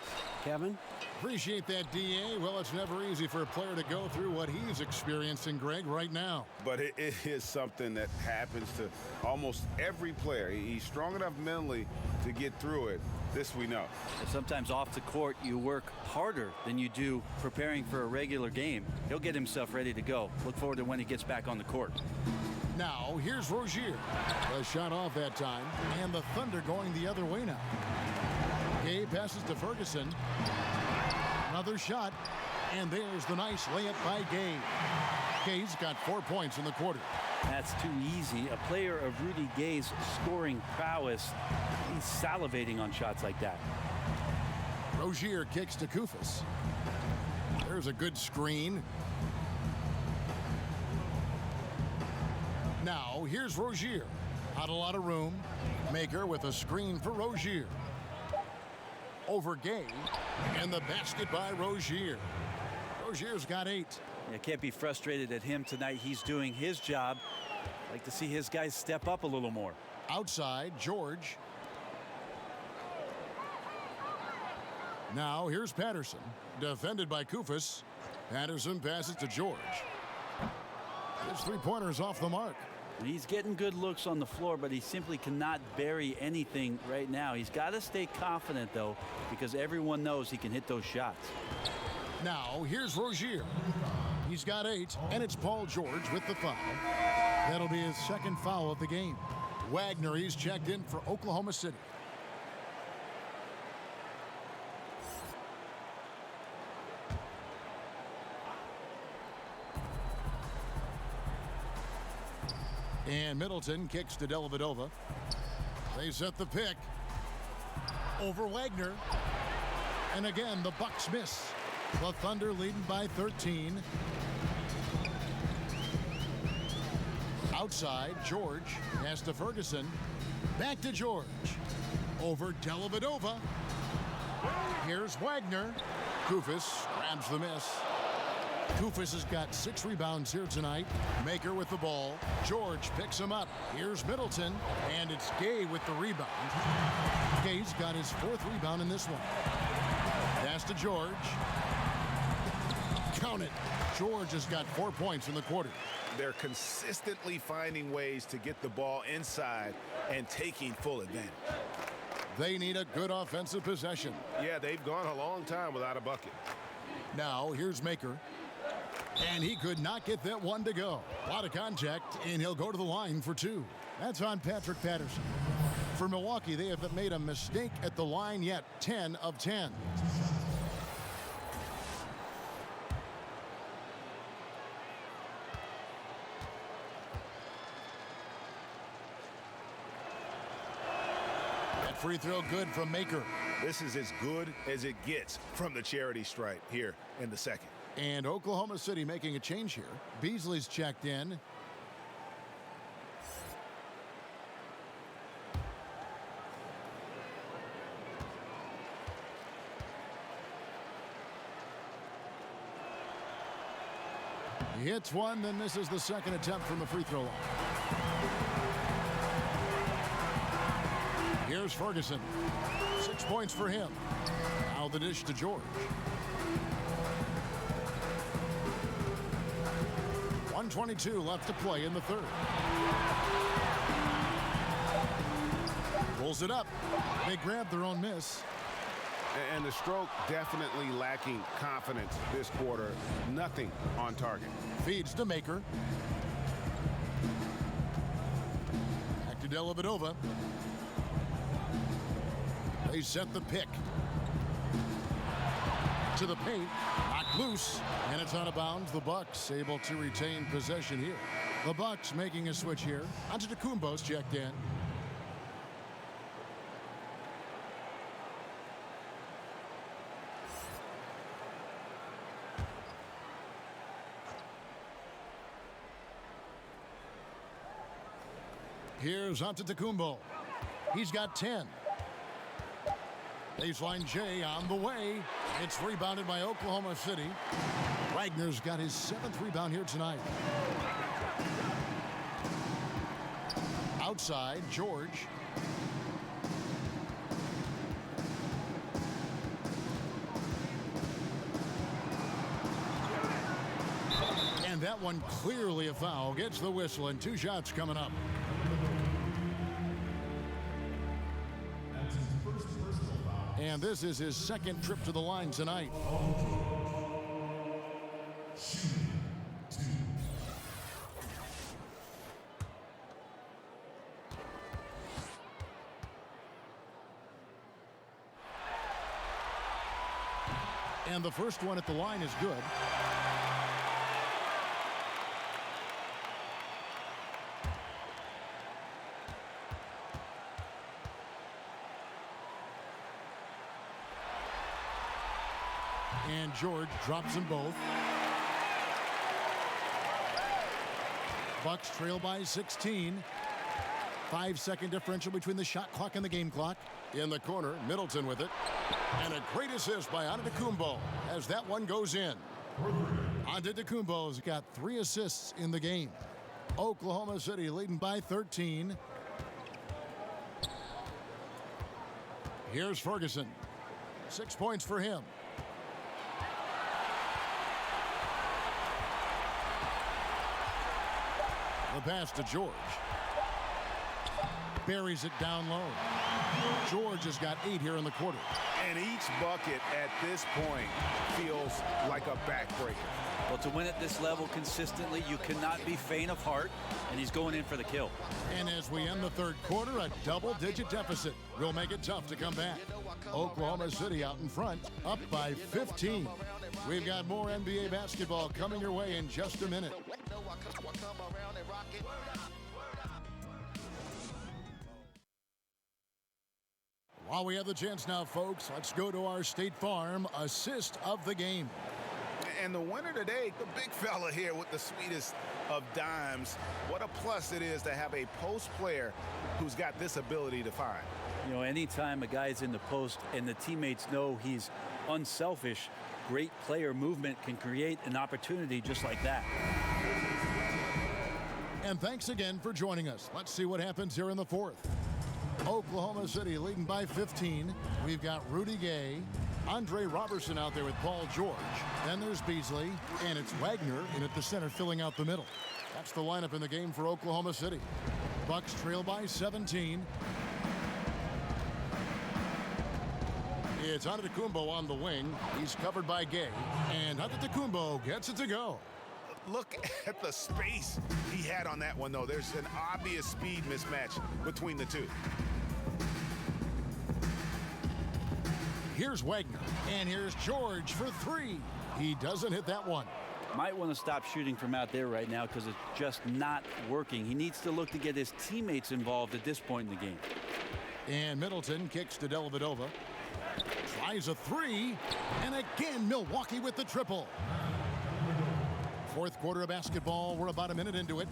Kevin? Appreciate that, DA. Well, it's never easy for a player to go through what he's experiencing, Greg, right now. But it is something that happens to almost every player. He's strong enough mentally to get through it. This we know. And sometimes off the court, you work harder than you do preparing for a regular game. He'll get himself ready to go. Look forward to when he gets back on the court. Now, here's Rozier. A shot off that time, and the Thunder going the other way now. Gay passes to Ferguson. Another shot, and there's the nice layup by Gay. Gay's got 4 points in the quarter. That's too easy. A player of Rudy Gay's scoring prowess, he's salivating on shots like that. Rozier kicks to Koufos. There's a good screen. Now, here's Rozier. Not a lot of room. Maker with a screen for Rozier. Over Gay. And the basket by Rozier. Rozier's got 8. You can't be frustrated at him tonight. He's doing his job. I'd like to see his guys step up a little more. Outside, George. Now, here's Patterson. Defended by Koufos. Patterson passes to George. His three-pointer's off the mark. He's getting good looks on the floor, but he simply cannot bury anything right now. He's got to stay confident, though, because everyone knows he can hit those shots. Now, here's Rozier. He's got 8, and it's Paul George with the foul. That'll be his second foul of the game. Wagner, he's checked in for Oklahoma City. And Middleton kicks to Dellavedova. They set the pick over Wagner. And again, the Bucks miss. The Thunder leading by 13. Outside, George pass to Ferguson. Back to George. Over Dellavedova. Here's Wagner. Kufis grabs the miss. Kufis has got 6 rebounds here tonight. Maker with the ball. George picks him up. Here's Middleton. And it's Gay with the rebound. Gay's got his 4th rebound in this one. Pass to George. Count it. George has got 4 points in the quarter. They're consistently finding ways to get the ball inside and taking full advantage. They need a good offensive possession. Yeah, they've gone a long time without a bucket. Now, here's Maker. And he could not get that one to go. A lot of contact, and he'll go to the line for 2. That's on Patrick Patterson. For Milwaukee, they haven't made a mistake at the line yet. 10 of 10. That free throw good from Maker. This is as good as it gets from the charity stripe here in the second. And Oklahoma City making a change here. Beasley's checked in. He hits one, then misses the second attempt from the free throw line. Here's Ferguson. 6 points for him. Now the dish to George. 1:22 left to play in the third. Pulls it up. They grab their own miss. And the stroke definitely lacking confidence this quarter. Nothing on target. Feeds to Maker. Back to Dellavedova. They set the pick. To the paint. Knocked loose. And it's out of bounds. The Bucks able to retain possession here. The Bucks making a switch here. Antetokounmpo's checked in. Here's Antetokounmpo. He's got 10. Baseline J on the way. It's rebounded by Oklahoma City. Wagner's got his 7th rebound here tonight. Outside, George. And that one clearly a foul. Gets the whistle and 2 shots coming up. And this is his 2nd trip to the line tonight. And the first one at the line is good. And George drops them both. Bucks trail by 16. 5-second differential between the shot clock and the game clock. In the corner, Middleton with it. And a great assist by Antetokounmpo as that one goes in. Antetokounmpo's got 3 assists in the game. Oklahoma City leading by 13. Here's Ferguson. 6 points for him. The pass to George. Buries it down low. George has got 8 here in the quarter. And each bucket at this point feels like a backbreaker. Well, to win at this level consistently, you cannot be faint of heart, and he's going in for the kill. And as we end the third quarter, a double-digit deficit will make it tough to come back. Oklahoma City out in front, up by 15. We've got more NBA basketball coming your way in just a minute. While we have the chance now, folks, let's go to our State Farm assist of the game. And the winner today, the big fella here with the sweetest of dimes. What a plus it is to have a post player who's got this ability to find. You know, anytime a guy's in the post and the teammates know he's unselfish, great player movement can create an opportunity just like that. And thanks again for joining us. Let's see what happens here in the fourth. Oklahoma City leading by 15. We've got Rudy Gay, Andre Robertson out there with Paul George. Then there's Beasley, and it's Wagner in at the center filling out the middle. That's the lineup in the game for Oklahoma City. Bucks trail by 17. It's Antetokounmpo on the wing. He's covered by Gay, and Antetokounmpo gets it to go. Look at the space he had on that one, though. There's an obvious speed mismatch between the two. Here's Wagner, and here's George for three. He doesn't hit that one. Might want to stop shooting from out there right now because it's just not working. He needs to look to get his teammates involved at this point in the game. And Middleton kicks to Dellavedova. Tries a three, and again Milwaukee with the triple. Fourth quarter of basketball. We're about a minute into it.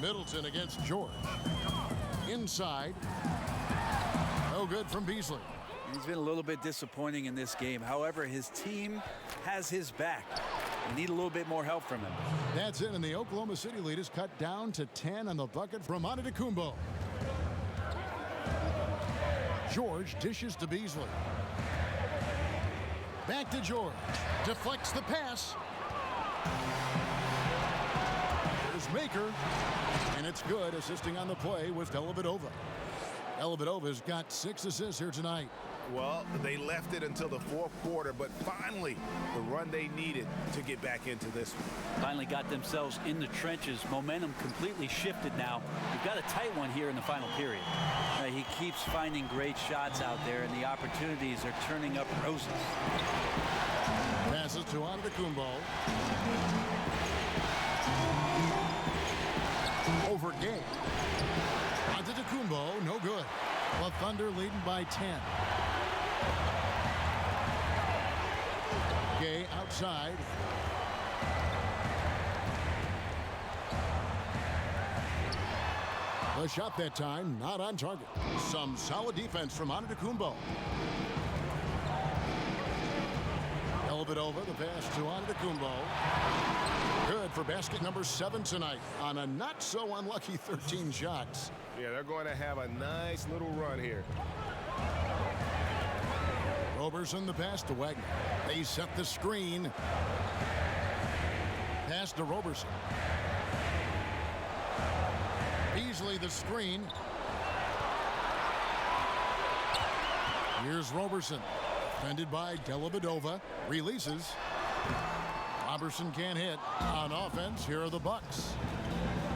Middleton against George. Inside. No good from Beasley. He's been a little bit disappointing in this game. However, his team has his back. They need a little bit more help from him. That's it, and the Oklahoma City lead is cut down to 10 on the bucket from Antetokounmpo. George dishes to Beasley. Back to George. Deflects the pass. There's Maker. And it's good. Assisting on the play was Dellavedova. Dellavedova's got 6 assists here tonight. Well, they left it until the fourth quarter, but finally the run they needed to get back into this one. Finally got themselves in the trenches. Momentum completely shifted now. We've got a tight one here in the final period. He keeps finding great shots out there, and the opportunities are turning up roses. Passes to Antetokounmpo. Over Gay. Antetokounmpo, no good. The Thunder leading by 10. Gay outside. The shot that time, not on target. Some solid defense from Antetokounmpo. Dellavedova, the pass to Antetokounmpo. Good for basket number 7 tonight on a not so unlucky 13 shots. Yeah, they're going to have a nice little run here. Roberson the pass to Wagner. They set the screen. Pass to Roberson. Beasley the screen. Here's Roberson. Defended by Dellavedova. Releases. Roberson can't hit. On offense, here are the Bucks.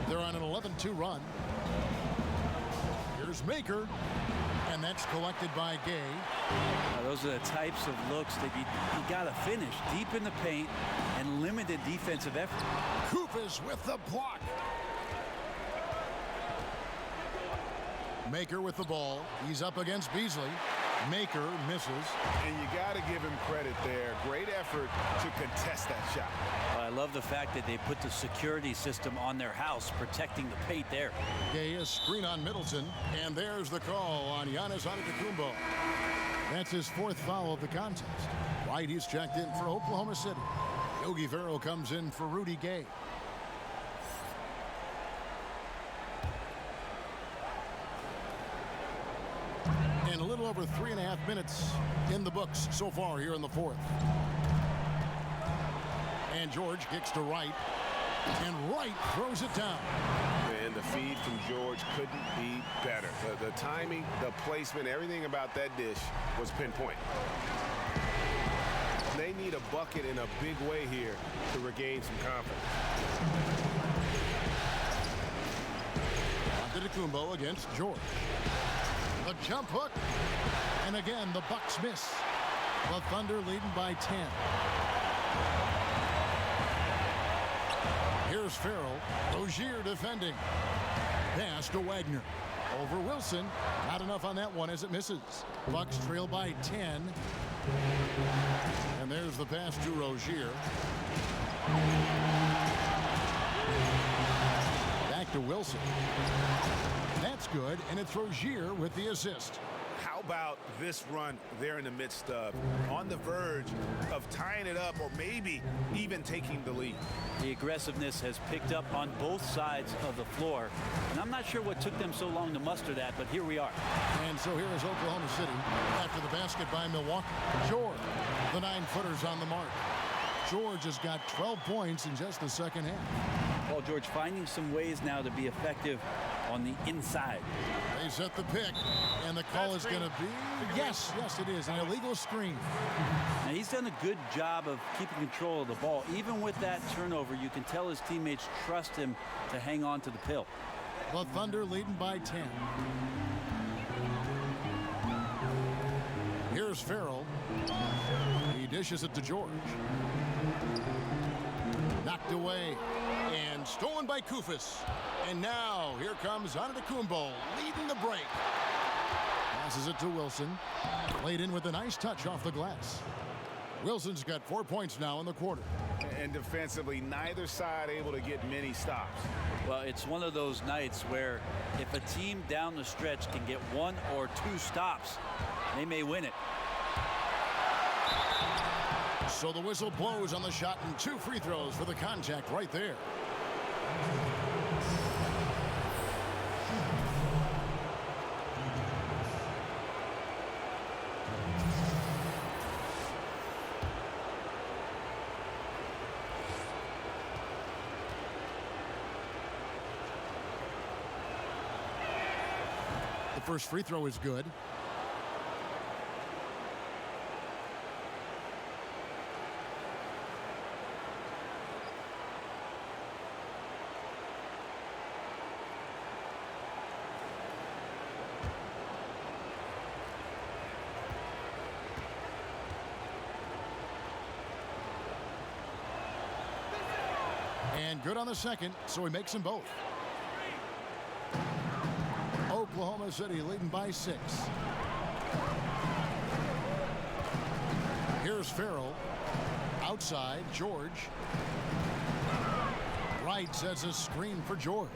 They're on an 11-2 run. Here's Maker. And that's collected by Gay. Those are the types of looks that you got to finish deep in the paint and limited defensive effort. Koufis with the block. Maker with the ball. He's up against Beasley. Maker misses. And you got to give him credit there. Great effort to contest that shot. I love the fact that they put the security system on their house, protecting the paint there. Gay a screen on Middleton. And there's the call on Giannis Antetokounmpo. That's his 4th foul of the contest. White, he's checked in for Oklahoma City. Yogi Ferrell comes in for Rudy Gay. And a little over 3.5 minutes in the books so far here in the 4th. And George kicks to Wright. And Wright throws it down. And and the feed from George couldn't be better. The timing, the placement, everything about that dish was pinpoint. They need a bucket in a big way here to regain some confidence. Antetokounmpo against George. The jump hook. And again, the Bucks miss. The Thunder leading by 10. Here's Farrell. Rozier defending. Pass to Wagner. Over Wilson. Not enough on that one as it misses. Bucks trail by 10. And there's the pass to Rozier. Back to Wilson. That's good, and it's Rozier with the assist. How about this run they're in the midst of, on the verge of tying it up or maybe even taking the lead? The aggressiveness has picked up on both sides of the floor, and I'm not sure what took them so long to muster that, but here we are. And so here is Oklahoma City after the basket by Milwaukee. George, the 9-footers on the mark. George has got 12 points in just the second half. Paul George finding some ways now to be effective on the inside. They set the pick, and the call is going to be, yes, it is, an illegal screen. Now, he's done a good job of keeping control of the ball. Even with that turnover, you can tell his teammates trust him to hang on to the pill. The Thunder leading by 10. Here's Farrell. He dishes it to George. Knocked away and stolen by Koufos. And now here comes Antetokounmpo leading the break. Passes it to Wilson. Played in with a nice touch off the glass. Wilson's got 4 points now in the quarter. And defensively, neither side able to get many stops. Well, it's one of those nights where if a team down the stretch can get 1 or 2 stops, they may win it. So the whistle blows on the shot and 2 free throws for the contact right there. The first free throw is good. And good on the second, so he makes them both. Oklahoma City leading by 6. Here's Farrell. Outside, George. Wright sets a screen for George.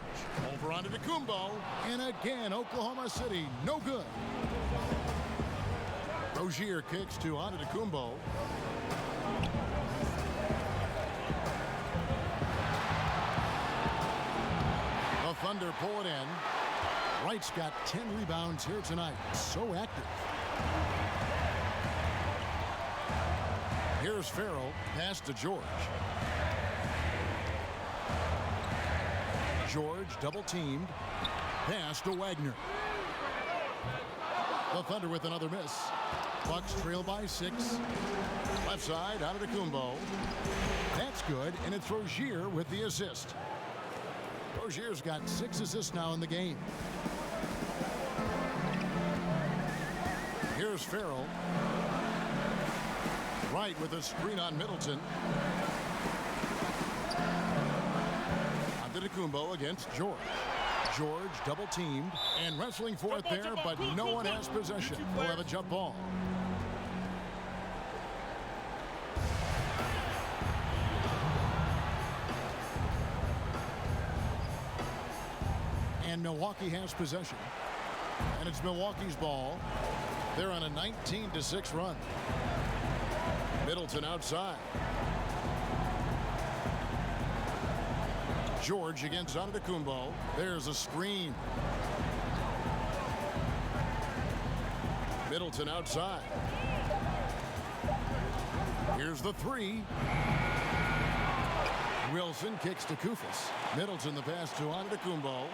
Over onto Antetokounmpo. And again, Oklahoma City, no good. Rozier kicks to Antetokounmpo. The Thunder pull it in. Wright's got 10 rebounds here tonight. So active. Here's Farrell. Pass to George. George double teamed. Pass to Wagner. The Thunder with another miss. Bucks trail by 6. Left side, Antetokounmpo. That's good, and it's Rozier with the assist. Rozier's got 6 assists now in the game. Here's Farrell. Wright with a screen on Middleton. Antetokounmpo against George. George double teamed and wrestling for it there, but no one has possession. They'll have a jump ball. And Milwaukee has possession. And it's Milwaukee's ball. They're on a 19-6 run. Middleton outside. George against Antetokounmpo. There's a screen. Middleton outside. Here's the 3. Wilson kicks to Kufis. Middleton the pass to Antetokounmpo.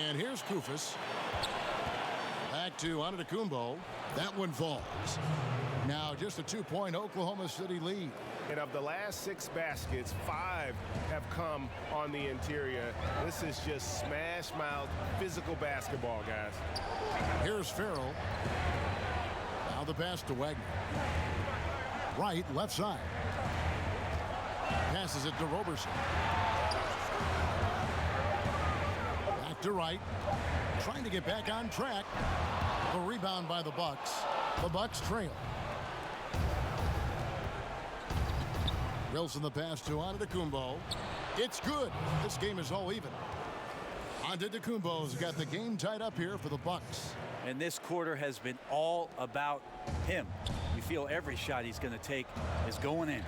And here's Kufis. Back to Antetokounmpo. That one falls. Now just a 2-point Oklahoma City lead. And of the last 6 baskets, 5 have come on the interior. This is just smash-mouth physical basketball, guys. Here's Farrell. Now the pass to Wagner. Right, left side. Passes it to Roberson. Back to Wright. Trying to get back on track. The rebound by the Bucks. The Bucks trail. Wilson the pass to Antetokounmpo. It's good. This game is all even. Antetokounmpo's got the game tied up here for the Bucks. And this quarter has been all about him. You feel every shot he's going to take is going in.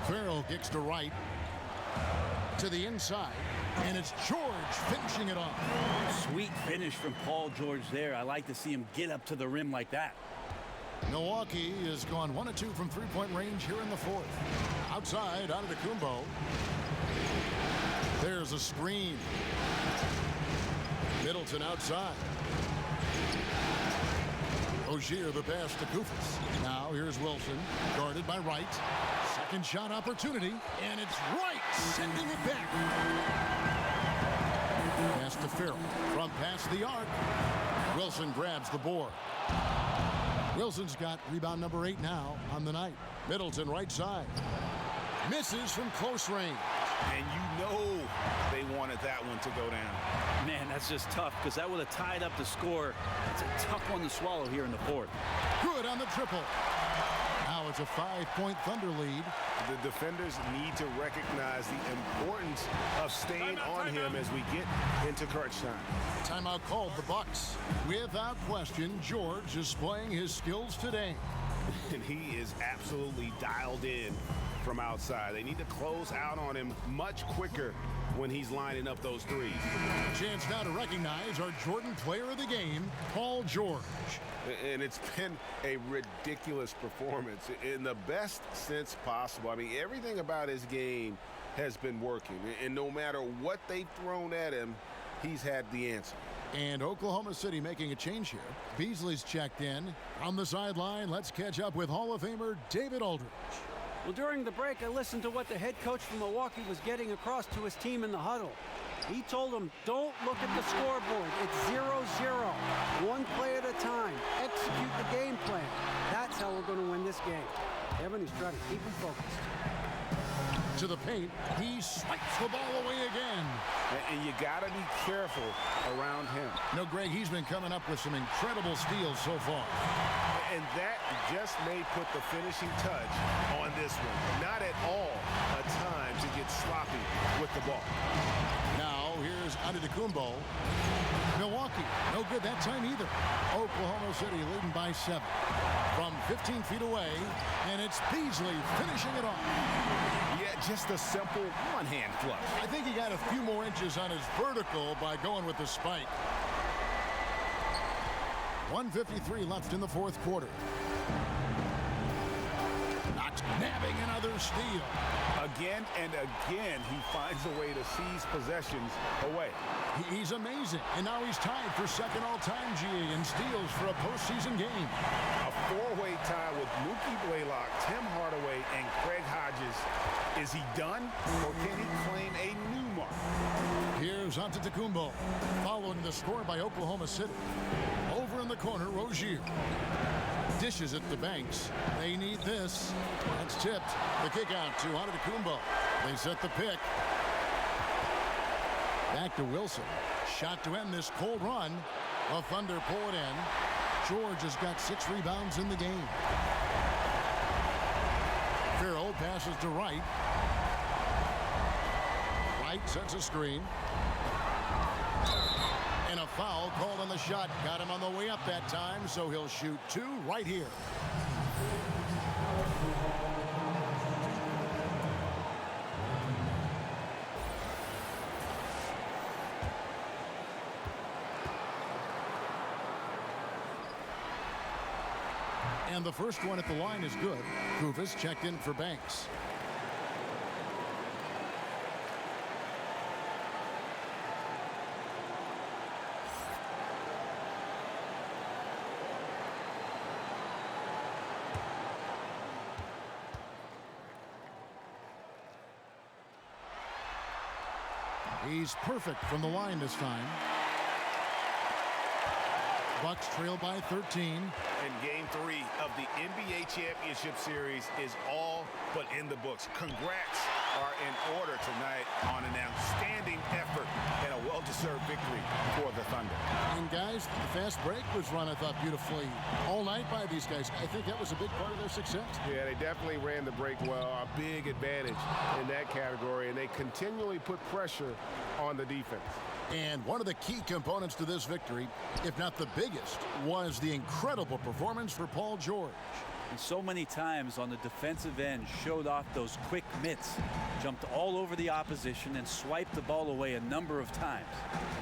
Farrell kicks to Wright. To the inside. And it's George finishing it off. Sweet finish from Paul George there. I like to see him get up to the rim like that. Milwaukee has gone 1 of 2 from three-point range here in the fourth. Outside, Antetokounmpo. There's a screen. Middleton outside. Ogier the pass to Kufis. Now here's Wilson, guarded by Wright. Second shot opportunity, and it's Wright sending it back. Pass to Farrell from past the arc. Wilson grabs the board. Wilson's got rebound number 8 now on the night. Middleton right side. Misses from close range. And you know they wanted that one to go down. Man, that's just tough because that would have tied up the score. It's a tough one to swallow here in the fourth. Good on the triple. Now it's a 5-point Thunder lead. The defenders need to recognize the importance of staying on him as we get into crunch time. Timeout called the Bucks. Without question, George is playing his skills today. And he is absolutely dialed in from outside. They need to close out on him much quicker when he's lining up those threes. Chance now to recognize our Jordan player of the game, Paul George. And it's been a ridiculous performance in the best sense possible. I mean, everything about his game has been working. And no matter what they've thrown at him, he's had the answer. And Oklahoma City making a change here. Beasley's checked in. On the sideline, let's catch up with Hall of Famer David Aldridge. Well, during the break, I listened to what the head coach from Milwaukee was getting across to his team in the huddle. He told them, don't look at the scoreboard. It's 0-0. One play at a time. Execute the game plan. That's how we're going to win this game. Kevin is trying to keep him focused. To the paint, he swipes the ball away again. And you got to be careful around him. No, Greg, he's been coming up with some incredible steals so far. And that just may put the finishing touch on this one. Not at all a time to get sloppy with the ball. Now, here's Antetokounmpo. Milwaukee, no good that time either. Oklahoma City leading by 7. From 15 feet away, and it's Beasley finishing it off. Yeah, just a simple one-hand flush. I think he got a few more inches on his vertical by going with the spike. 1:53 left in the fourth quarter. Not nabbing another steal. Again and again, he finds a way to seize possessions away. He's amazing, and now he's tied for second all-time GA in steals for a postseason game. A four-way tie with Mookie Blaylock, Tim Hardaway, and Craig Hodges. Is he done, or can he claim a new mark? Here's Antetokounmpo, following the score by Oklahoma City. Over in the corner, Rozier. Dishes it to Banks. They need this. That's tipped. The kick out to Antetokounmpo. They set the pick. Back to Wilson. Shot to end this cold run. The Thunder pull it in. George has got 6 rebounds in the game. Farrell passes to Wright. Wright sets a screen. And a foul called on the shot. Got him on the way up that time, so he'll shoot 2 right here. And the first one at the line is good. Kufis checked in for Banks. He's perfect from the line this time. Bucks trail by 13. And game 3 of the NBA Championship Series is all but in the books. Congrats are in order tonight on an outstanding effort and a well-deserved victory for the Thunder. And guys, the fast break was run, I thought, beautifully all night by these guys. I think that was a big part of their success. Yeah, they definitely ran the break well. A big advantage in that category, and they continually put pressure on the defense. And one of the key components to this victory, if not the biggest, was the incredible performance for Paul George. And so many times on the defensive end showed off those quick mitts, jumped all over the opposition and swiped the ball away a number of times.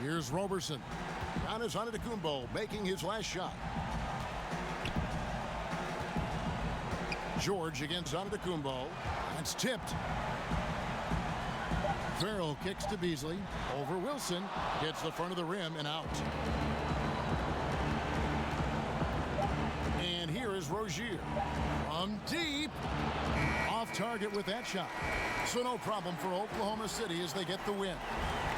Here's Roberson. Giannis Antetokounmpo making his last shot. George against Antetokounmpo. That's tipped. Farrell kicks to Beasley. Over Wilson. Gets the front of the rim and out. And here is Rozier. From deep. Off target with that shot. So no problem for Oklahoma City as they get the win.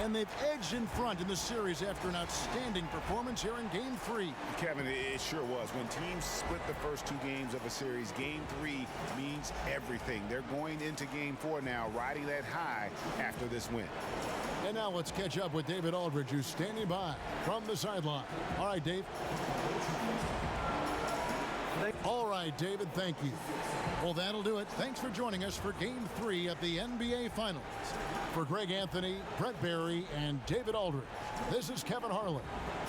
And they've edged in front in the series after an outstanding performance here in Game 3. Kevin, it sure was. When teams split the first 2 games of a series, Game 3 means everything. They're going into Game 4 now, riding that high after this win. And now let's catch up with David Aldridge, who's standing by from the sideline. All right, Dave. All right, David, thank you. Well, that'll do it. Thanks for joining us for Game 3 of the NBA Finals. For Greg Anthony, Brett Barry, and David Aldridge, this is Kevin Harlan.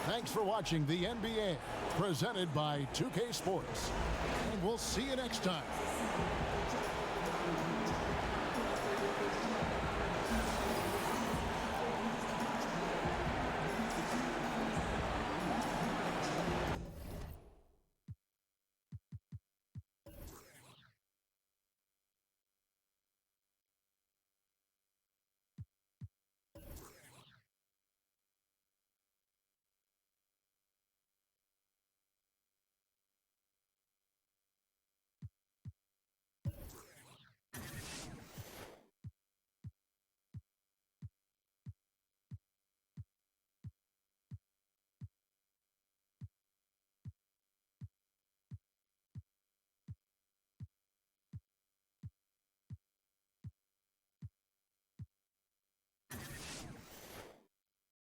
Thanks for watching the NBA, presented by 2K Sports. And we'll see you next time.